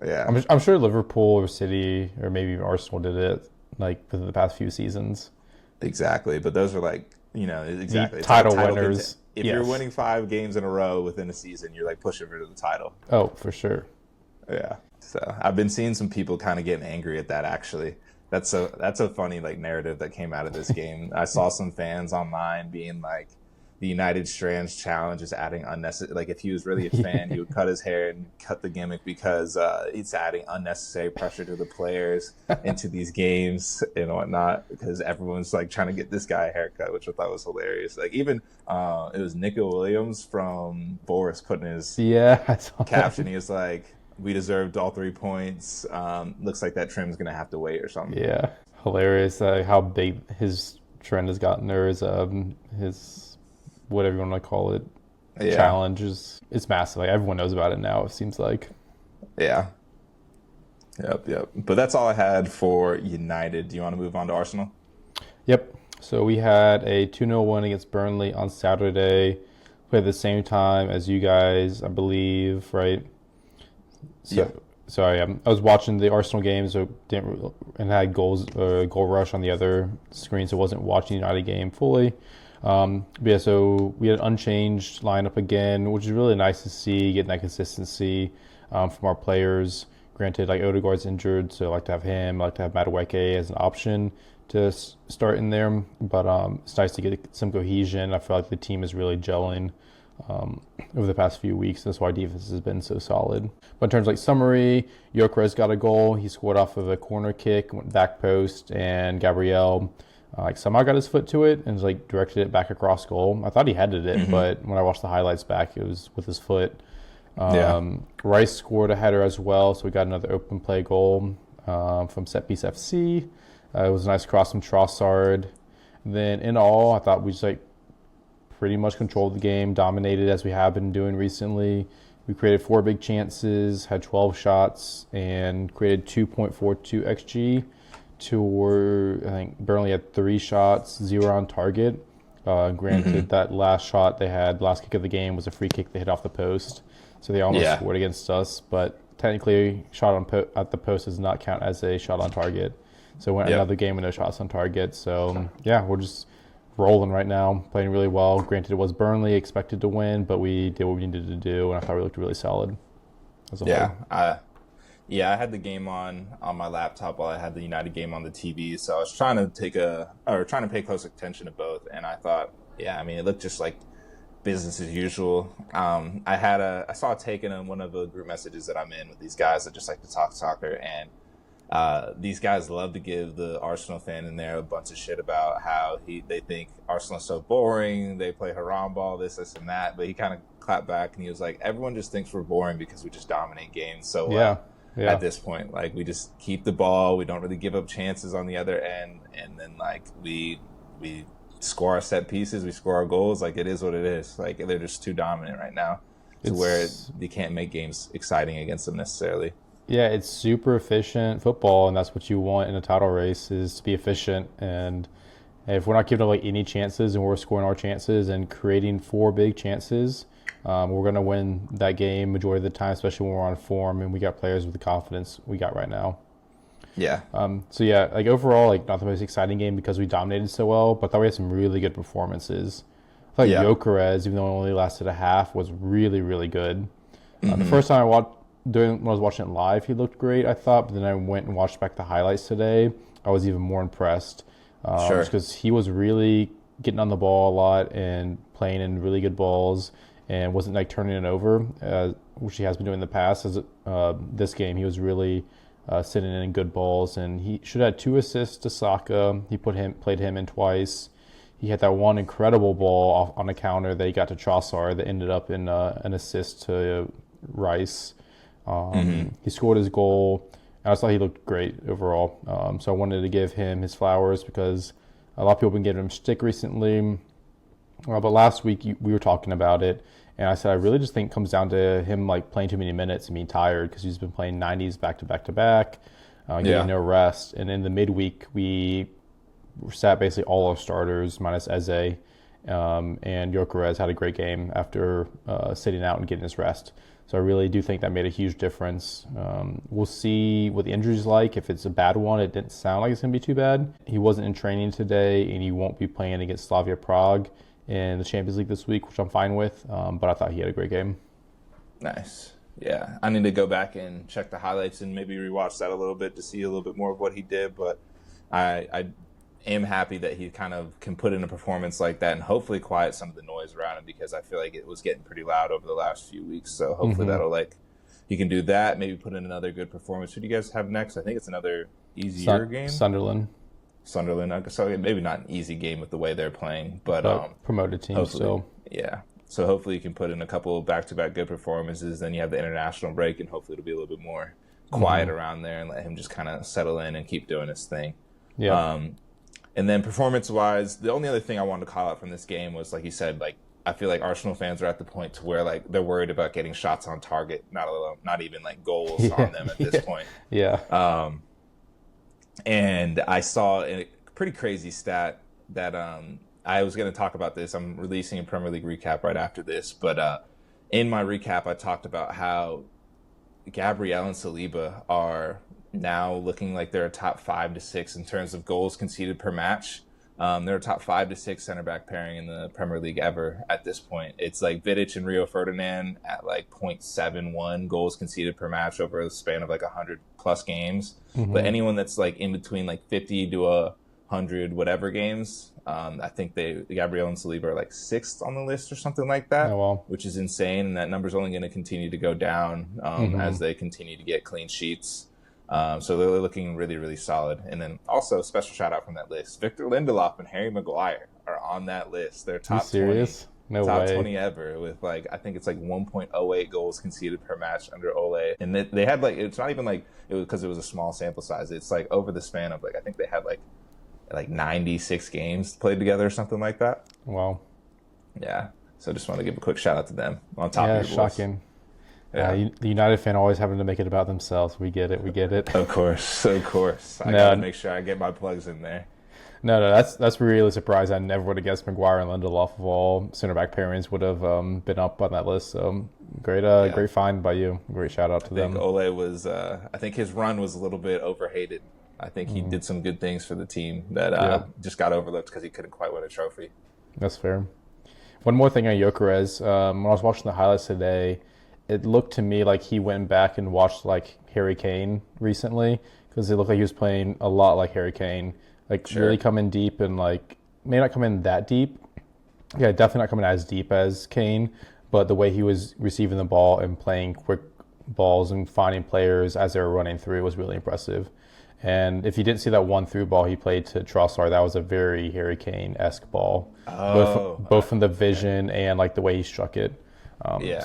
Yeah, I'm sure Liverpool or City or maybe even Arsenal did it like within the past few seasons. Exactly, but those are like exactly title winners. If you're winning 5 games in a row within a season, you're like pushing for the title. Oh, for sure. Yeah. So I've been seeing some people kind of getting angry at that. Actually, that's a funny like narrative that came out of this game. I saw some fans online being like, the United Strands challenge is adding unnecessary. Like if he was really a fan, he would cut his hair and cut the gimmick because it's adding unnecessary pressure to the players into these games and whatnot. Because everyone's like trying to get this guy a haircut, which I thought was hilarious. Like even it was Nico Williams from Boris putting his caption. He was like, "We deserved all 3 points. Looks like that trim's gonna have to wait or something." Yeah, hilarious. How big his Trent has gotten there. His whatever you want to call it, Yeah. challenge is massive. Like everyone knows about it now. It seems like. Yeah. Yep. But that's all I had for United. Do you want to move on to Arsenal? Yep. So we had a 2-0 win against Burnley on Saturday. Played at the same time as you guys, I believe, right? So, Yeah. Sorry, I was watching the Arsenal game, so and had goal rush on the other screen, so wasn't watching the United game fully. But yeah, so we had an unchanged lineup again, which is really nice to see, getting that consistency from our players. Granted, like Odegaard's injured, so I like to have him. I like to have Madueke as an option to start in there. But it's nice to get some cohesion. I feel like the team is really gelling over the past few weeks. That's why defense has been so solid. But in terms of like summary, Gyökeres got a goal. He scored off of a corner kick, went back post, and Gabriel somehow got his foot to it and like directed it back across goal. I thought he headed it, but when I watched the highlights back, it was with his foot. Rice scored a header as well, so we got another open play goal from Set Piece FC. It was a nice cross from Trossard. Then in all, I thought we just pretty much controlled the game, dominated as we have been doing recently. We created 4 big chances, had 12 shots, and created 2.42 XG. I think Burnley had 3 shots, 0 on target. Granted, that last kick of the game was a free kick they hit off the post. So they almost scored against us, but technically, shot at the post does not count as a shot on target. So we went another game with no shots on target. So we're just rolling right now, playing really well. Granted, it was Burnley, expected to win, but we did what we needed to do, and I thought we looked really solid as a whole. I had the game on my laptop while I had the United game on the TV, so I was trying to pay close attention to both, and I thought, it looked just like business as usual. I saw a take in one of the group messages that I'm in with these guys that just like to talk soccer, and these guys love to give the Arsenal fan in there a bunch of shit about how they think Arsenal's so boring, they play haram ball, this and that, but he kind of clapped back and he was like, everyone just thinks we're boring because we just dominate games so well. At this point, like, we just keep the ball, we don't really give up chances on the other end, and then like we score our set pieces, we score our goals. Like, it is what it is. Like, they're just too dominant right now to where you can't make games exciting against them necessarily. Yeah, it's super efficient football, and that's what you want in a title race, is to be efficient. And if we're not giving up any chances and we're scoring our chances and creating 4 big chances, we're going to win that game majority of the time, especially when we're on form and we got players with the confidence we got right now. Yeah. Overall, not the most exciting game because we dominated so well, but I thought we had some really good performances. I thought Gyökeres, even though it only lasted a half, was really, really good. The first time when I was watching it live, he looked great, I thought, but then I went and watched back the highlights today. I was even more impressed. Just because he was really getting on the ball a lot and playing in really good balls and wasn't turning it over, which he has been doing in the past. As this game, he was really sitting in good balls, and he should have had 2 assists to Saka. He played him in twice. He had that one incredible ball on a counter that he got to Trossard that ended up in an assist to Rice. He scored his goal. I just thought he looked great overall. So I wanted to give him his flowers because a lot of people have been giving him stick recently. But last week we were talking about it, and I said I really just think it comes down to him playing too many minutes and being tired because he's been playing 90s back to back to back, getting no rest. And in the midweek we sat basically all our starters minus Eze, and Gyökeres had a great game after sitting out and getting his rest. So I really do think that made a huge difference. We'll see what the injury's like. If it's a bad one, it didn't sound like it's going to be too bad. He wasn't in training today, and he won't be playing against Slavia Prague in the Champions League this week, which I'm fine with. But I thought he had a great game. Nice. Yeah, I need to go back and check the highlights and maybe rewatch that a little bit to see a little bit more of what he did. But I am happy that he kind of can put in a performance like that and hopefully quiet some of the noise around him, because I feel like it was getting pretty loud over the last few weeks. So hopefully that'll he can do that, maybe put in another good performance. Who do you guys have next? I think it's another easier game. Sunderland. So maybe not an easy game with the way they're playing, but promoted team. So so hopefully you can put in a couple of back-to-back good performances. Then you have the international break, and hopefully it'll be a little bit more quiet around there and let him just kind of settle in and keep doing his thing. And then performance-wise, the only other thing I wanted to call out from this game was, like you said, like I feel like Arsenal fans are at the point to where like they're worried about getting shots on target, not even like goals on them at this point. Yeah. And I saw a pretty crazy stat that I was going to talk about this. I'm releasing a Premier League recap right after this, but in my recap, I talked about how Gabriel and Saliba are now looking like they're a top 5 to 6 in terms of goals conceded per match. They're a top 5 to 6 center back pairing in the Premier League ever at this point. It's like Vidic and Rio Ferdinand at like 0.71 goals conceded per match over a span of like 100 plus games. Mm-hmm. But anyone that's like in between like 50 to 100 whatever games, I think Gabriel and Saliba are like 6th on the list or something like that, which is insane. And that number's only going to continue to go down as they continue to get clean sheets. So they're looking really, really solid. And then also a special shout out from that list. Victor Lindelof and Harry Maguire are on that list. They're top 20. No top way. 20 ever with like, I think it's like 1.08 goals conceded per match under Ole. And they had like, it's not even like it was because it was a small sample size. It's like over the span of like, I think they had like 96 games played together or something like that. Wow. Yeah. So just want to give a quick shout out to them on top of your shocking. Boys. Yeah. The United fan always having to make it about themselves. We get it. Of course. I gotta make sure I get my plugs in there. No, that's really surprising. I never would have guessed Maguire and Lindelof of all center back pairings would have been up on that list. So great find by you. Great shout out to them. I think Ole was. I think his run was a little bit overhated. I think he did some good things for the team that just got overlooked because he couldn't quite win a trophy. That's fair. One more thing on Gyökeres. When I was watching the highlights today, it looked to me like he went back and watched like Harry Kane recently because it looked like he was playing a lot like Harry Kane, like really coming deep and like may not come in that deep. Yeah, definitely not coming as deep as Kane, but the way he was receiving the ball and playing quick balls and finding players as they were running through was really impressive. And if you didn't see that one through ball he played to Trossard, that was a very Harry Kane-esque ball, both from the vision and like the way he struck it.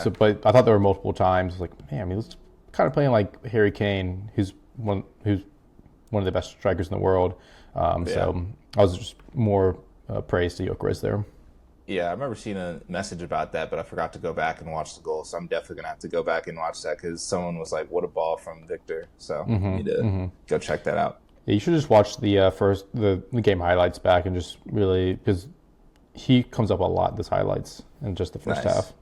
So, but I thought there were multiple times like, man, he was kind of playing like Harry Kane, who's one of the best strikers in the world. So I was just more praise to Gyökeres there. Yeah, I remember seeing a message about that, but I forgot to go back and watch the goal. So I'm definitely going to have to go back and watch that because someone was like, what a ball from Victor. So I need to go check that out. Yeah, you should just watch the game highlights back and just really, because he comes up a lot, this highlights, in just the first half.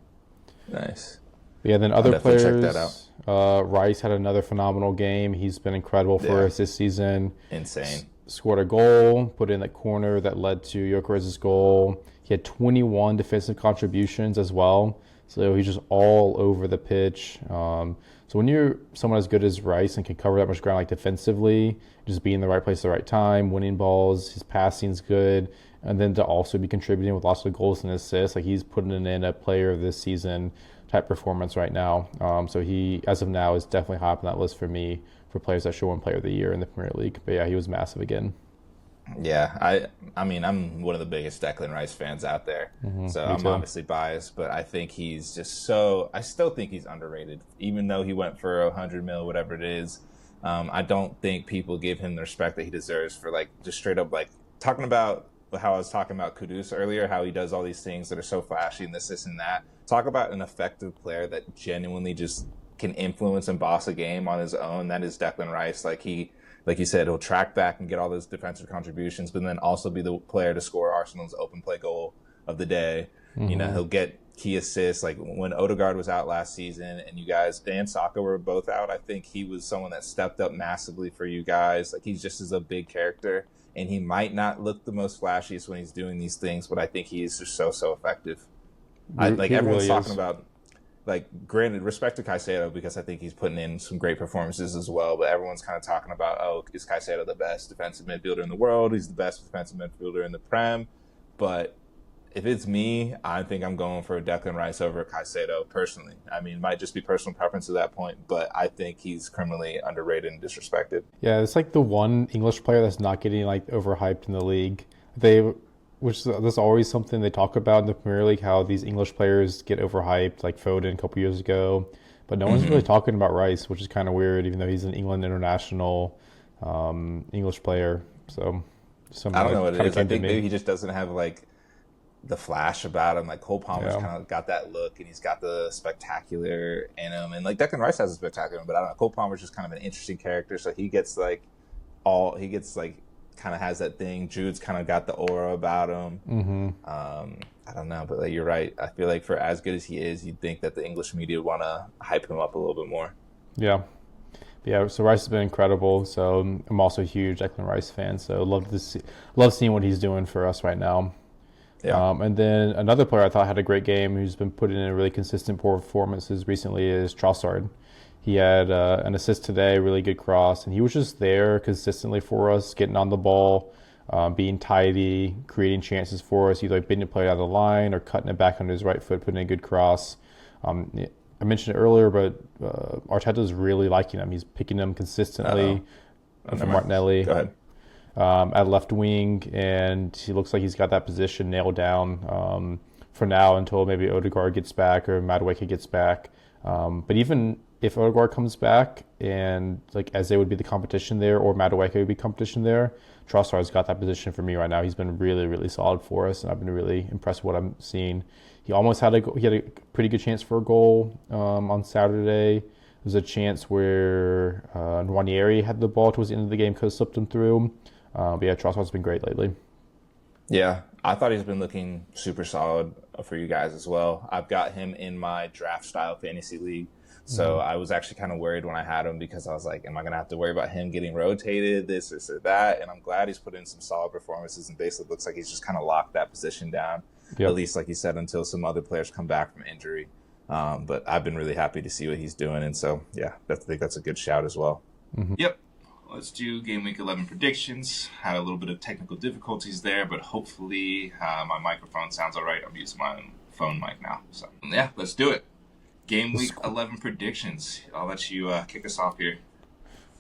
Nice. But yeah, then other players, check that out. Rice had another phenomenal game. He's been incredible for us this season. Insane. Scored a goal, put in the corner that led to Gyökeres' goal. He had 21 defensive contributions as well. So he's just all over the pitch. So when you're someone as good as Rice and can cover that much ground like defensively, just be in the right place at the right time, winning balls, his passing's good, and then to also be contributing with lots of goals and assists, like he's putting in a player of this season type performance right now. So he, as of now, is definitely high up on that list for me for players that should win Player of the Year in the Premier League. But yeah, he was massive again. Yeah, I mean, I'm one of the biggest Declan Rice fans out there, so I'm obviously biased, but I think he's just I still think he's underrated, even though he went for 100 mil, whatever it is. I don't think people give him the respect that he deserves for like just straight up like talking about how I was talking about Kudus earlier, how he does all these things that are so flashy and this and that. Talk about an effective player that genuinely just can influence and boss a game on his own. That is Declan Rice. Like you said, he'll track back and get all those defensive contributions, but then also be the player to score Arsenal's open play goal of the day. You know, he'll get key assists. Like when Odegaard was out last season and you guys and Saka were both out, I think he was someone that stepped up massively for you guys. Like he's just as a big character, and he might not look the most flashiest when he's doing these things, but I think he is just so effective. Everyone's really talking about. Like, granted, respect to Caicedo because I think he's putting in some great performances as well, but everyone's kind of talking about, oh, is Caicedo the best defensive midfielder in the world? He's the best defensive midfielder in the Prem. But if it's me, I think I'm going for Declan Rice over Caicedo personally. I mean, it might just be personal preference at that point, but I think he's criminally underrated and disrespected. Yeah, it's like the one English player that's not getting, like, overhyped in the league. That's always something they talk about in the Premier League, how these English players get overhyped, like Foden a couple years ago. But no one's really talking about Rice, which is kind of weird, even though he's an England international English player. So Something I don't know what that it kind of is. I came to think maybe me. he just doesn't have like the flash about him. Like Cole Palmer's Yeah. kind of got that look, and he's got the spectacular in him, and like Declan Rice has a spectacular, but I don't know. Cole Palmer's just kind of an interesting character, so he gets like kind of has that thing. Jude's kind of got the aura about him. I don't know, but like, you're right. I feel like for as good as he is, you'd think that the English media would want to hype him up a little bit more. Yeah. Yeah, so Rice has been incredible. So I'm also a huge Declan Rice fan. So love seeing what he's doing for us right now. Yeah. And then another player I thought had a great game, who's been putting in really consistent performances recently, is Trossard. He had an assist today, really good cross, and he was just there consistently for us, getting on the ball, being tidy, creating chances for us, either like beating a player out of the line or cutting it back on his right foot, putting in a good cross. I mentioned it earlier, but Arteta's really liking him. He's picking him consistently from Martinelli. Go ahead. At left wing, and he looks like he's got that position nailed down for now until maybe Odegaard gets back or Madueke gets back. But even if Odegaard comes back and like Eze would be the competition there or Madueke would be competition there, Trossard's got that position for me right now. He's been really, really solid for us, and I've been really impressed with what I'm seeing. He almost had he had a pretty good chance for a goal on Saturday. There's a chance where Nwaneri had the ball towards the end of the game, could have slipped him through. But yeah, Trossard's been great lately. Yeah, I thought he's been looking super solid for you guys as well. I've got him in my draft style fantasy league. So I was actually kind of worried when I had him because I was like, am I going to have to worry about him getting rotated, this or that? And I'm glad he's put in some solid performances and basically looks like he's just kind of locked that position down, at least like you said, until some other players come back from injury. But I've been really happy to see what he's doing. And so, yeah, I think that's a good shout as well. Yep. Let's do Game Week 11 predictions. Had a little bit of technical difficulties there, but hopefully my microphone sounds all right. I'm using my phone mic now. So, yeah, let's do it. Game Week 11 predictions. I'll let you kick us off here.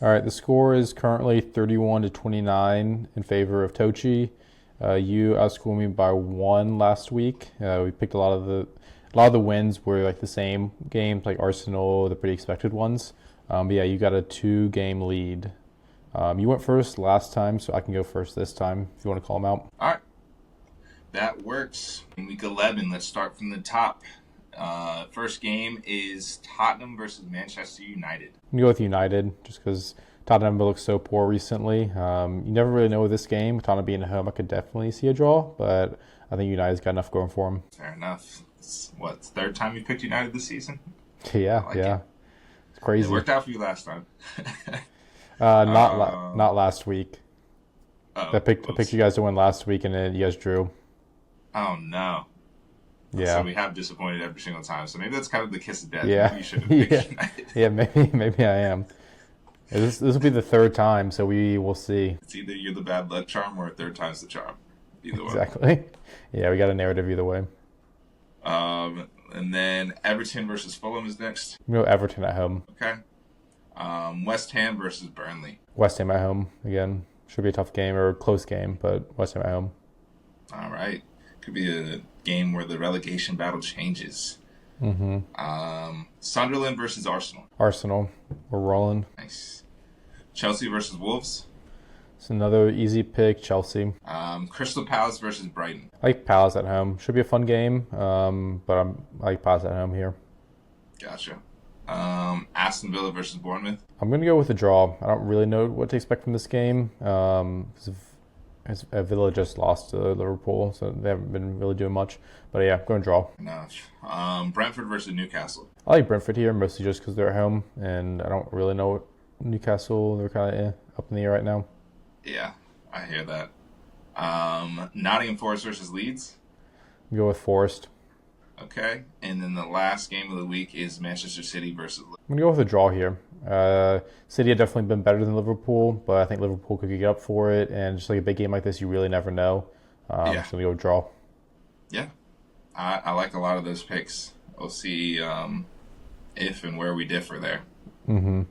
All right, the score is currently 31-29 in favor of Tochi. You outscored me by 1 last week. We picked a lot of the wins were like the same games, like Arsenal, the pretty expected ones. But yeah, you got a 2-game lead. You went first last time, so I can go first this time if you want to call them out. All right. That works. In Week 11, let's start from the top. First game is Tottenham versus Manchester United. I'm going to go with United just because Tottenham looks so poor recently. You never really know with this game. Tottenham being at home, I could definitely see a draw, but I think United's got enough going for them. Fair enough. It's, third time you picked United this season? Yeah. It's crazy. It worked out for you last time. Not last week. I picked you guys to win last week, and then you guys drew. Oh, no. Yeah. So we have disappointed every single time. So maybe that's kind of the kiss of death. Yeah. Maybe you should have picked United. Yeah, maybe I am. This will be the third time, so we will see. It's either you're the bad luck charm or third time's the charm. Either way. Exactly. Yeah, we got a narrative either way. And then Everton versus Fulham is next. We go Everton at home. Okay. West Ham versus Burnley. West Ham at home again. Should be a tough game or a close game, but West Ham at home. All right. Could be a game where the relegation battle changes. Sunderland versus Arsenal. Arsenal. We're rolling. Nice. Chelsea versus Wolves. It's another easy pick, Chelsea. Crystal Palace versus Brighton. I like Palace at home. Should be a fun game, but I like Palace at home here. Gotcha. Aston Villa versus Bournemouth. I'm going to go with a draw. I don't really know what to expect from this game. Villa just lost to Liverpool, so they haven't been really doing much. But yeah, I'm going to draw. Enough. Brentford versus Newcastle. I like Brentford here, mostly just because they're at home, and I don't really know what Newcastle, they're kind of up in the air right now. Yeah, I hear that. Nottingham Forest versus Leeds. I'll go with Forest. Okay. And then the last game of the week is Manchester City versus Liverpool. I'm going to go with a draw here. City have definitely been better than Liverpool, but I think Liverpool could get up for it. And just like a big game like this, you really never know. So I'm going to go draw. Yeah. I like a lot of those picks. We'll see if and where we differ there. All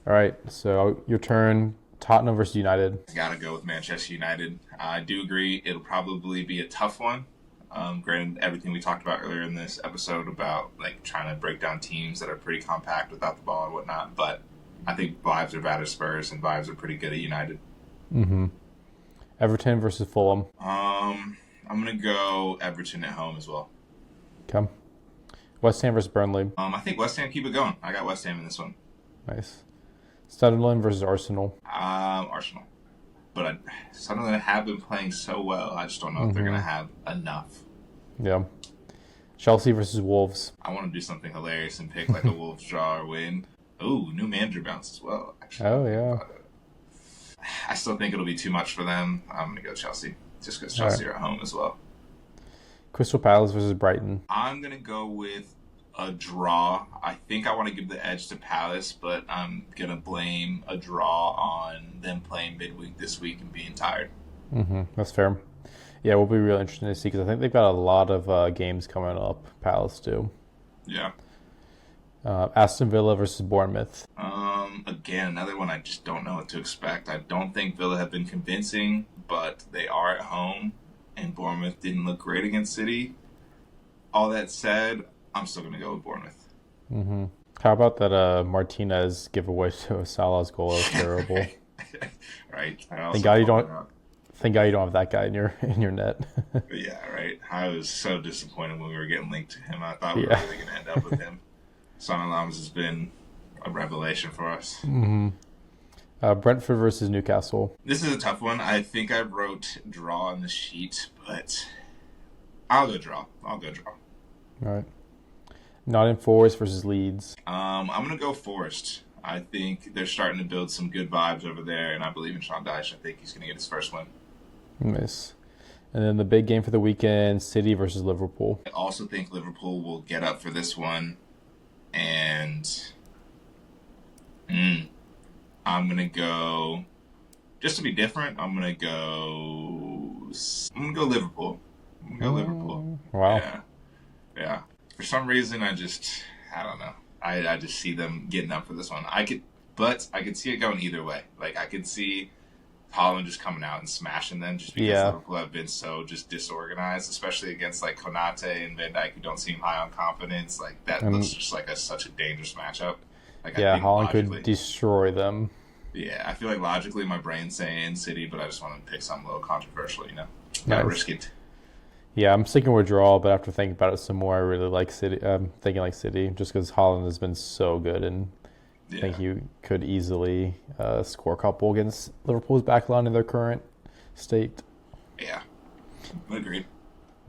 right. So your turn. Tottenham versus United. Got to go with Manchester United. I do agree it'll probably be a tough one. Granted, everything we talked about earlier in this episode about like trying to break down teams that are pretty compact without the ball and whatnot, but I think vibes are bad at Spurs and vibes are pretty good at United. Everton versus Fulham. I'm gonna go Everton at home as well. Come. West Ham versus Burnley. I think West Ham keep it going. I got West Ham in this one. Nice. Sunderland versus Arsenal. Arsenal. But Sunderland have been playing so well. I just don't know if they're gonna have enough. Yeah. Chelsea versus Wolves. I want to do something hilarious and pick like a Wolves draw or win. Ooh, new manager bounce as well. Actually. Oh yeah. I still think it'll be too much for them. I'm gonna go Chelsea, just because Chelsea are at home as well. Crystal Palace versus Brighton. I'm gonna go with a draw. I think I want to give the edge to Palace, but I'm gonna blame a draw on them playing midweek this week and being tired. That's fair. Yeah, it will be real interesting to see because I think they've got a lot of games coming up. Palace do. Yeah. Aston Villa versus Bournemouth. Again, another one I just don't know what to expect. I don't think Villa have been convincing, but they are at home, and Bournemouth didn't look great against City. All that said, I'm still going to go with Bournemouth. How about that Martinez giveaway to Salah's goal? That was terrible. Right. Thank God you don't have that guy in your net. Yeah, right. I was so disappointed when we were getting linked to him. I thought we were really going to end up with him. Son Lams has been a revelation for us. Brentford versus Newcastle. This is a tough one. I think I wrote draw on the sheet, but I'll go draw. All right. Nottingham Forest versus Leeds. I'm going to go Forest. I think they're starting to build some good vibes over there, and I believe in Sean Dyche. I think he's going to get his first win. Nice. And then the big game for the weekend, City versus Liverpool. I also think Liverpool will get up for this one. And I'm going to go, just to be different, I'm going to go Liverpool. Wow. Yeah. For some reason, I don't know. I just see them getting up for this one. I could see it going either way. Like, I could see Holland just coming out and smashing them just because Liverpool have been so just disorganized, especially against like Konate and Van Dijk, who don't seem high on confidence. Like that looks just like such a dangerous matchup. Like, I think Holland could destroy them. Yeah, I feel like logically my brain's saying City, but I just want to pick something a little controversial, Gotta risk it. Yeah, I'm sticking with draw, but after thinking about it some more, I really like City. I'm thinking like City, just because Holland has been so good, and I think you could easily score a couple against Liverpool's backline in their current state. Yeah, agreed.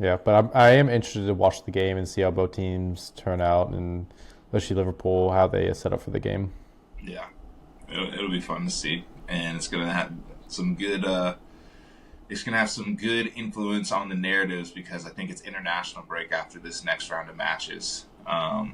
Yeah, but I am interested to watch the game and see how both teams turn out, and especially Liverpool, how they set up for the game. Yeah, it'll be fun to see, and it's gonna have some good. It's going to have some good influence on the narratives because I think it's international break after this next round of matches. I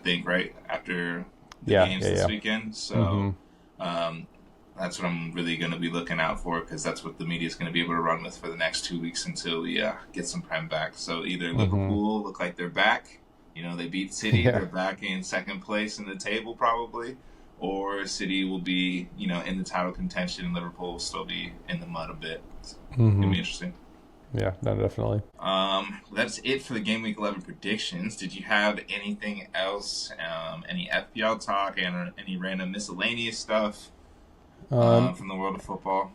think, right? After the games this weekend. So that's what I'm really going to be looking out for because that's what the media is going to be able to run with for the next 2 weeks until we get some Prem back. So either Liverpool look like they're back. They beat City. They're back in second place in the table probably. Or City will be, in the title contention, and Liverpool will still be in the mud a bit. So it's going to be interesting. Yeah, no, definitely. That's it for the Game Week 11 predictions. Did you have anything else? Any FPL talk and any random miscellaneous stuff from the world of football?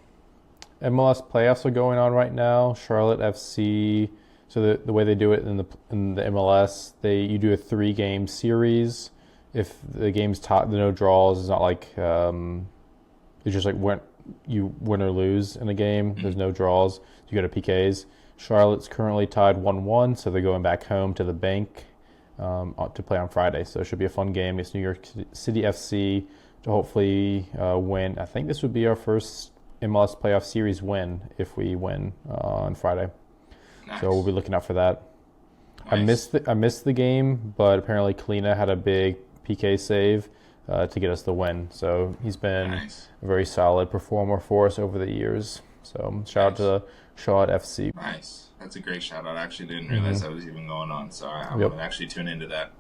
MLS playoffs are going on right now. Charlotte FC. So the way they do it in the MLS, you do a 3-game series. If the game's the no draws, it's not like it's just like when you win or lose in a game. There's no draws. You go to PKs. Charlotte's currently tied 1-1, so they're going back home to the bank to play on Friday. So it should be a fun game. It's New York City FC to hopefully win. I think this would be our first MLS playoff series win if we win on Friday. Nice. So we'll be looking out for that. Nice. I missed the game, but apparently Kalina had a big PK save to get us the win. So he's been a very solid performer for us over the years. So shout out to Shoutout FC. Nice. That's a great shout out. I actually didn't realize that was even going on. So I'm going to actually tune into that.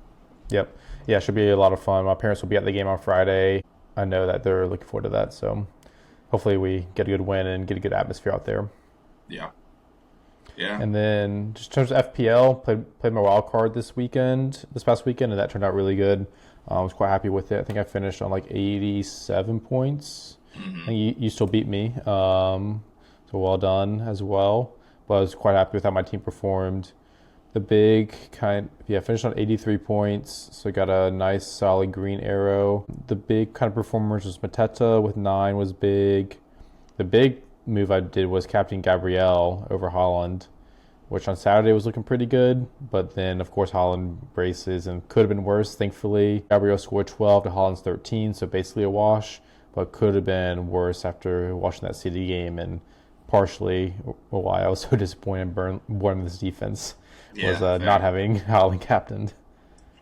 Yep. Yeah, it should be a lot of fun. My parents will be at the game on Friday. I know that they're looking forward to that. So hopefully we get a good win and get a good atmosphere out there. Yeah. Yeah. And then just in terms of FPL, played my wild card this past weekend, and that turned out really good. I was quite happy with it. I think I finished on like 87 points. And you still beat me. So So well done as well. But I was quite happy with how my team performed. The big finished on 83 points, so got a nice solid green arrow. The big kind of performers was Mateta with 9 was big. The big move I did was captain Gabriel over Holland, which on Saturday was looking pretty good, but then of course Holland braces and could have been worse, thankfully. Gabriel scored 12 to Holland's 13, so basically a wash, but could have been worse after watching that City game and partially why I was so disappointed in Bournemouth's defense. Was not having Holland captained.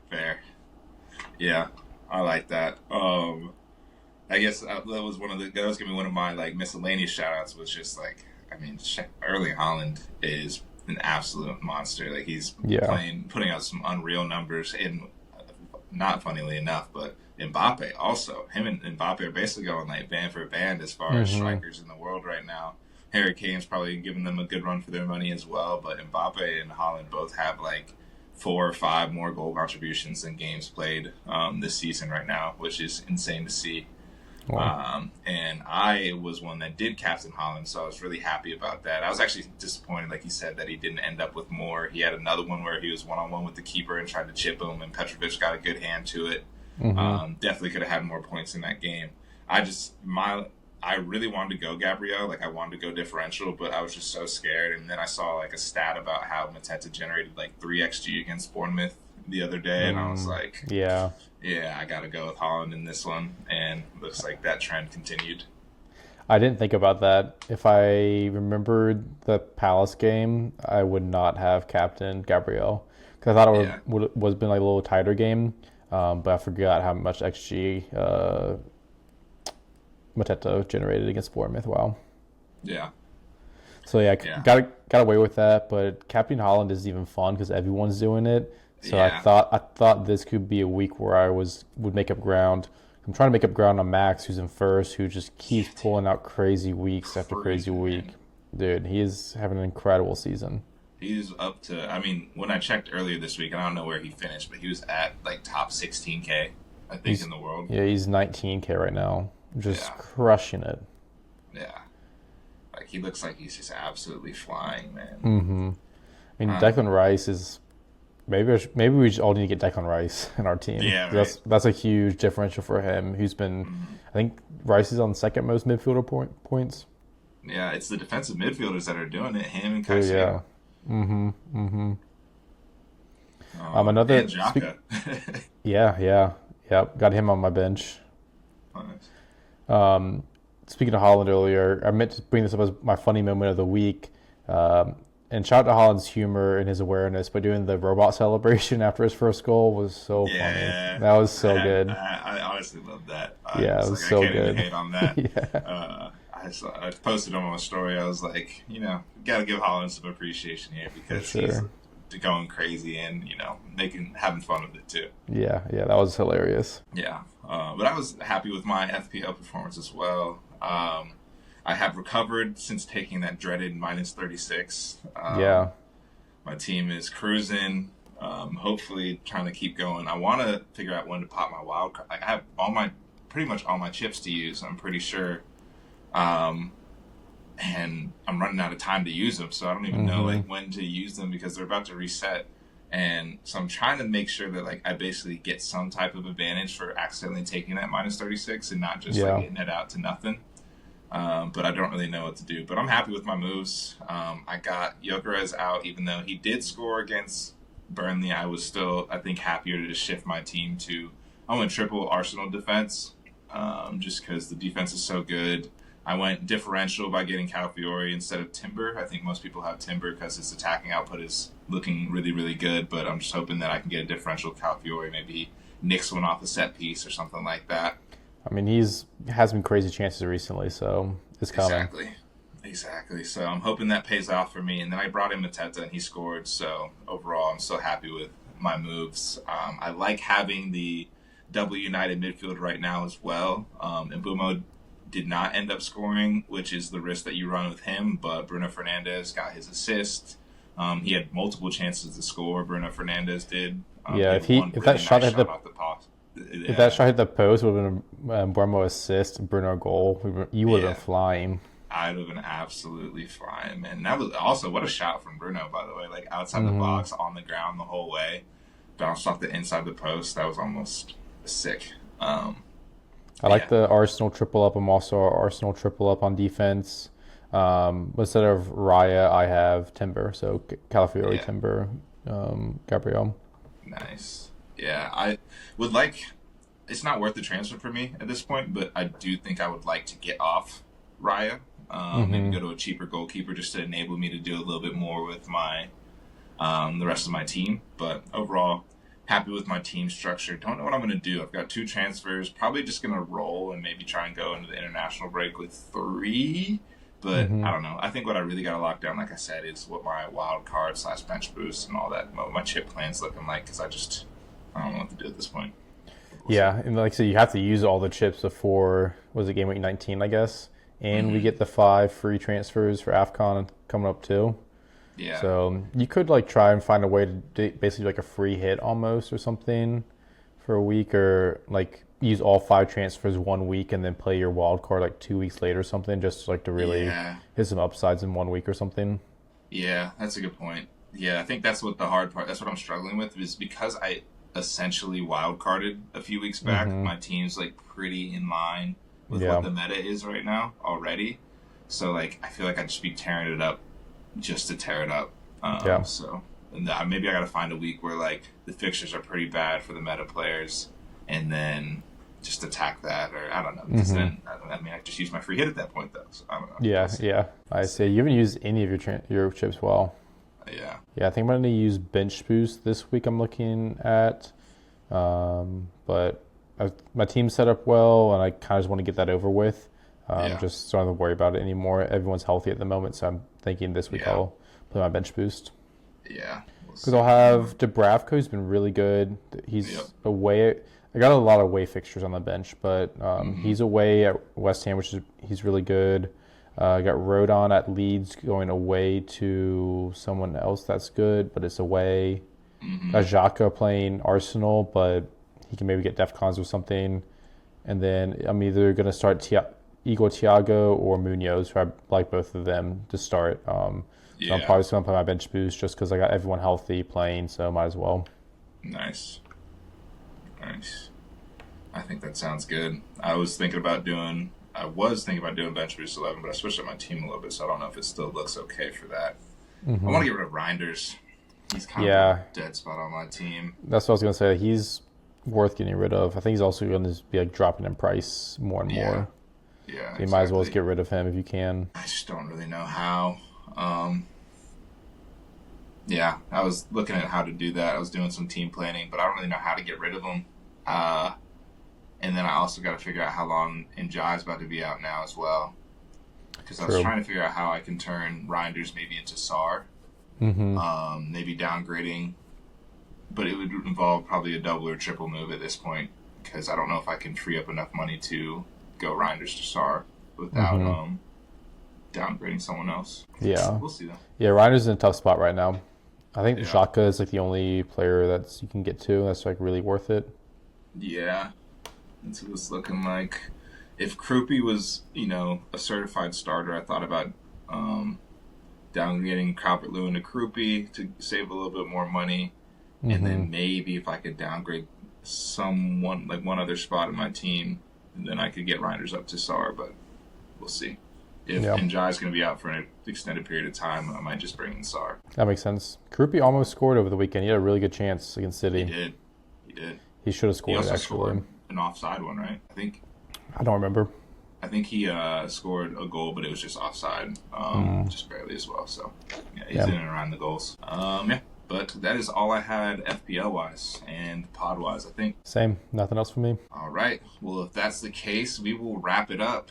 Fair. Yeah, I like that. I guess that was going to be one of my like miscellaneous shoutouts. Was just like, I mean, Erling Haaland is an absolute monster. Like he's putting out some unreal numbers, and not funnily enough, but Mbappe also. Him and Mbappe are basically going like band for band as far as strikers in the world right now. Harry Kane's probably giving them a good run for their money as well, but Mbappe and Haaland both have like 4 or 5 more goal contributions than games played this season right now, which is insane to see. Wow. And I was one that did captain Haaland, so I was really happy about that. I was actually disappointed, like you said, that he didn't end up with more. He had another one where he was one-on-one with the keeper and tried to chip him, and Petrovic got a good hand to it. Definitely could have had more points in that game. I really wanted to go Gabriel, like I wanted to go differential, but I was just so scared. And then I saw like a stat about how Mateta generated like 3 XG against Bournemouth the other day, and I was like, yeah, I got to go with Haaland in this one. And looks like that trend continued. I didn't think about that. If I remembered the Palace game, I would not have captained Gabriel because I thought it was been like a little tighter game, but I forgot how much XG Mateta generated against Bournemouth. Wow. Yeah. So got away with that, but captain Haaland is even fun because everyone's doing it. So I thought this could be a week where I would make up ground. I'm trying to make up ground on Max, who's in first, who just keeps pulling out crazy weeks after crazy week. Dude, he is having an incredible season. He's up to, I mean, when I checked earlier this week, I don't know where he finished, but he was at like top 16K, I think, in the world. Yeah, he's 19K right now. Just crushing it. Yeah. Like, he looks like he's just absolutely flying, man. I mean, Declan Rice is... Maybe we just all need to get Declan Rice in our team. Yeah, right. That's a huge differential for him. Who's been... I think Rice is on the second most midfielder points. Yeah, it's the defensive midfielders that are doing it. Him and Caicedo. Another... And Xhaka. Yeah. Got him on my bench. Nice. Speaking of Haaland earlier, I meant to bring this up as my funny moment of the week. And shout out to Haaland's humor and his awareness, but doing the robot celebration after his first goal was so funny. That was so good. I honestly love that. It was so good. I can't even hate on that. I posted on my story. I was like, got to give Haaland some appreciation here because he's going crazy and having fun with it too. Yeah, that was hilarious. Yeah, but I was happy with my FPL performance as well. I have recovered since taking that dreaded minus 36. My team is cruising. Hopefully, trying to keep going. I want to figure out when to pop my wild card. Like, I have pretty much all my chips to use. I'm pretty sure, and I'm running out of time to use them. So I don't even know when to use them because they're about to reset. And so I'm trying to make sure that I basically get some type of advantage for accidentally taking that minus 36 and not just getting it out to nothing. But I don't really know what to do. But I'm happy with my moves. I got Gyökeres out, even though he did score against Burnley. I was still, I think, happier to just shift my team to I went triple Arsenal defense, just because the defense is so good. I went differential by getting Calafiori instead of Timber. I think most people have Timber because his attacking output is looking really, really good. But I'm just hoping that I can get a differential Calafiori. Maybe he nicks one off a set piece or something like that. I mean, has some crazy chances recently, so it's coming. Exactly. So I'm hoping that pays off for me. And then I brought in Mateta, and he scored. So overall, I'm so happy with my moves. I like having the W United midfield right now as well. And Mbumo did not end up scoring, which is the risk that you run with him. But Bruno Fernandes got his assist. He had multiple chances to score. Bruno Fernandes did. If that shot hit the post, it would have been a Mbumo assist, Bruno goal. You would have been flying. I'd have been absolutely fine, man. That was also, what a shot from Bruno, by the way. Like, outside the box, on the ground the whole way. Bounced off the inside the post. That was almost sick. I like the Arsenal triple up. I'm also Arsenal triple up on defense. Instead of Raya, I have Timber. So Calafiori, Timber, Gabriel. Nice. Yeah, I would like... It's not worth the transfer for me at this point, but I do think I would like to get off Raya. Maybe go to a cheaper goalkeeper just to enable me to do a little bit more with my the rest of my team. But overall, happy with my team structure. Don't know what I'm going to do. I've got 2 transfers. Probably just going to roll and maybe try and go into the international break with 3. But I don't know. I think what I really got to lock down, like I said, is what my wild card / bench boost and all that, what my chip plan's looking like, because I don't know what to do at this point. Yeah, and like I said, you have to use all the chips before, was it game week 19, I guess? And we get the 5 free transfers for AFCON coming up too. Yeah. So you could like try and find a way to basically like a free hit almost or something for a week, or like use all 5 transfers 1 week and then play your wild card like 2 weeks later or something, just like to really hit some upsides in 1 week or something. Yeah, that's a good point. Yeah, I think that's what the hard part, that's what I'm struggling with, is because I essentially wild carded a few weeks back. My team's like pretty in line with what the meta is right now already. So like I feel like I'd just be tearing it up just to tear it up. So maybe I got to find a week where like the fixtures are pretty bad for the meta players, and then just attack that, or I don't know. Because then I just use my free hit at that point though. So I don't know. Yeah. I say you haven't used any of your chips well. Yeah, I think I'm going to use bench boost this week. I'm looking at, but my team's set up well, and I kind of just want to get that over with. Just so I don't have to worry about it anymore. Everyone's healthy at the moment, so I'm thinking this week I'll play my bench boost. Yeah, because I'll have Dubravka, who's been really good. He's away. I got a lot of away fixtures on the bench, but he's away at West Ham, he's really good. I got Rodon at Leeds going away to someone else that's good, but it's away. Got Xhaka playing Arsenal, but he can maybe get DEFCONs or something. And then I'm either going to start Igor Thiago or Munoz, who I like both of them to start. So I'm probably just going to play my bench boost just because I got everyone healthy playing, so might as well. Nice. I think that sounds good. I was thinking about doing bench boost 11, but I switched up my team a little bit, so I don't know if it still looks okay for that. I want to get rid of Reinders. He's kind of a dead spot on my team. That's what I was going to say. He's worth getting rid of. I think he's also going to be like dropping in price more and more. Yeah, so you might as well just get rid of him if you can. I just don't really know how. I was looking at how to do that. I was doing some team planning, but I don't really know how to get rid of him. And then I also got to figure out how long Njai's about to be out now as well. Because I was trying to figure out how I can turn Reinders maybe into SAR. Maybe downgrading. But it would involve probably a double or triple move at this point. Because I don't know if I can free up enough money to go Reinders to SAR without downgrading someone else. Yeah. We'll see though. Yeah, Reinders is in a tough spot right now. I think Xhaka is like the only player you can get to that's like really worth it. Yeah. That's what it's looking like. If Krupi was, a certified starter, I thought about downgrading Calvert-Lewin to Krupi to save a little bit more money. And then maybe if I could downgrade someone, like one other spot in my team, then I could get Reinders up to SAR, but we'll see. If Njai's going to be out for an extended period of time, I might just bring in SAR. That makes sense. Krupi almost scored over the weekend. He had a really good chance against City. He did. He should have scored, he also scored an offside one, right? I don't remember. I think he scored a goal, but it was just offside, just barely as well. So, he's in and around the goals. But that is all I had FPL-wise and pod-wise, I think. Same. Nothing else for me. All right. Well, if that's the case, we will wrap it up.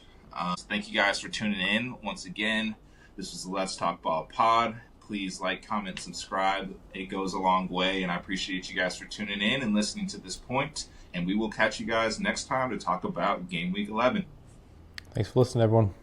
Thank you guys for tuning in. Once again, this was the Let's Talk Ball pod. Please like, comment, subscribe. It goes a long way, and I appreciate you guys for tuning in and listening to this point. And we will catch you guys next time to talk about Game Week 11. Thanks for listening, everyone.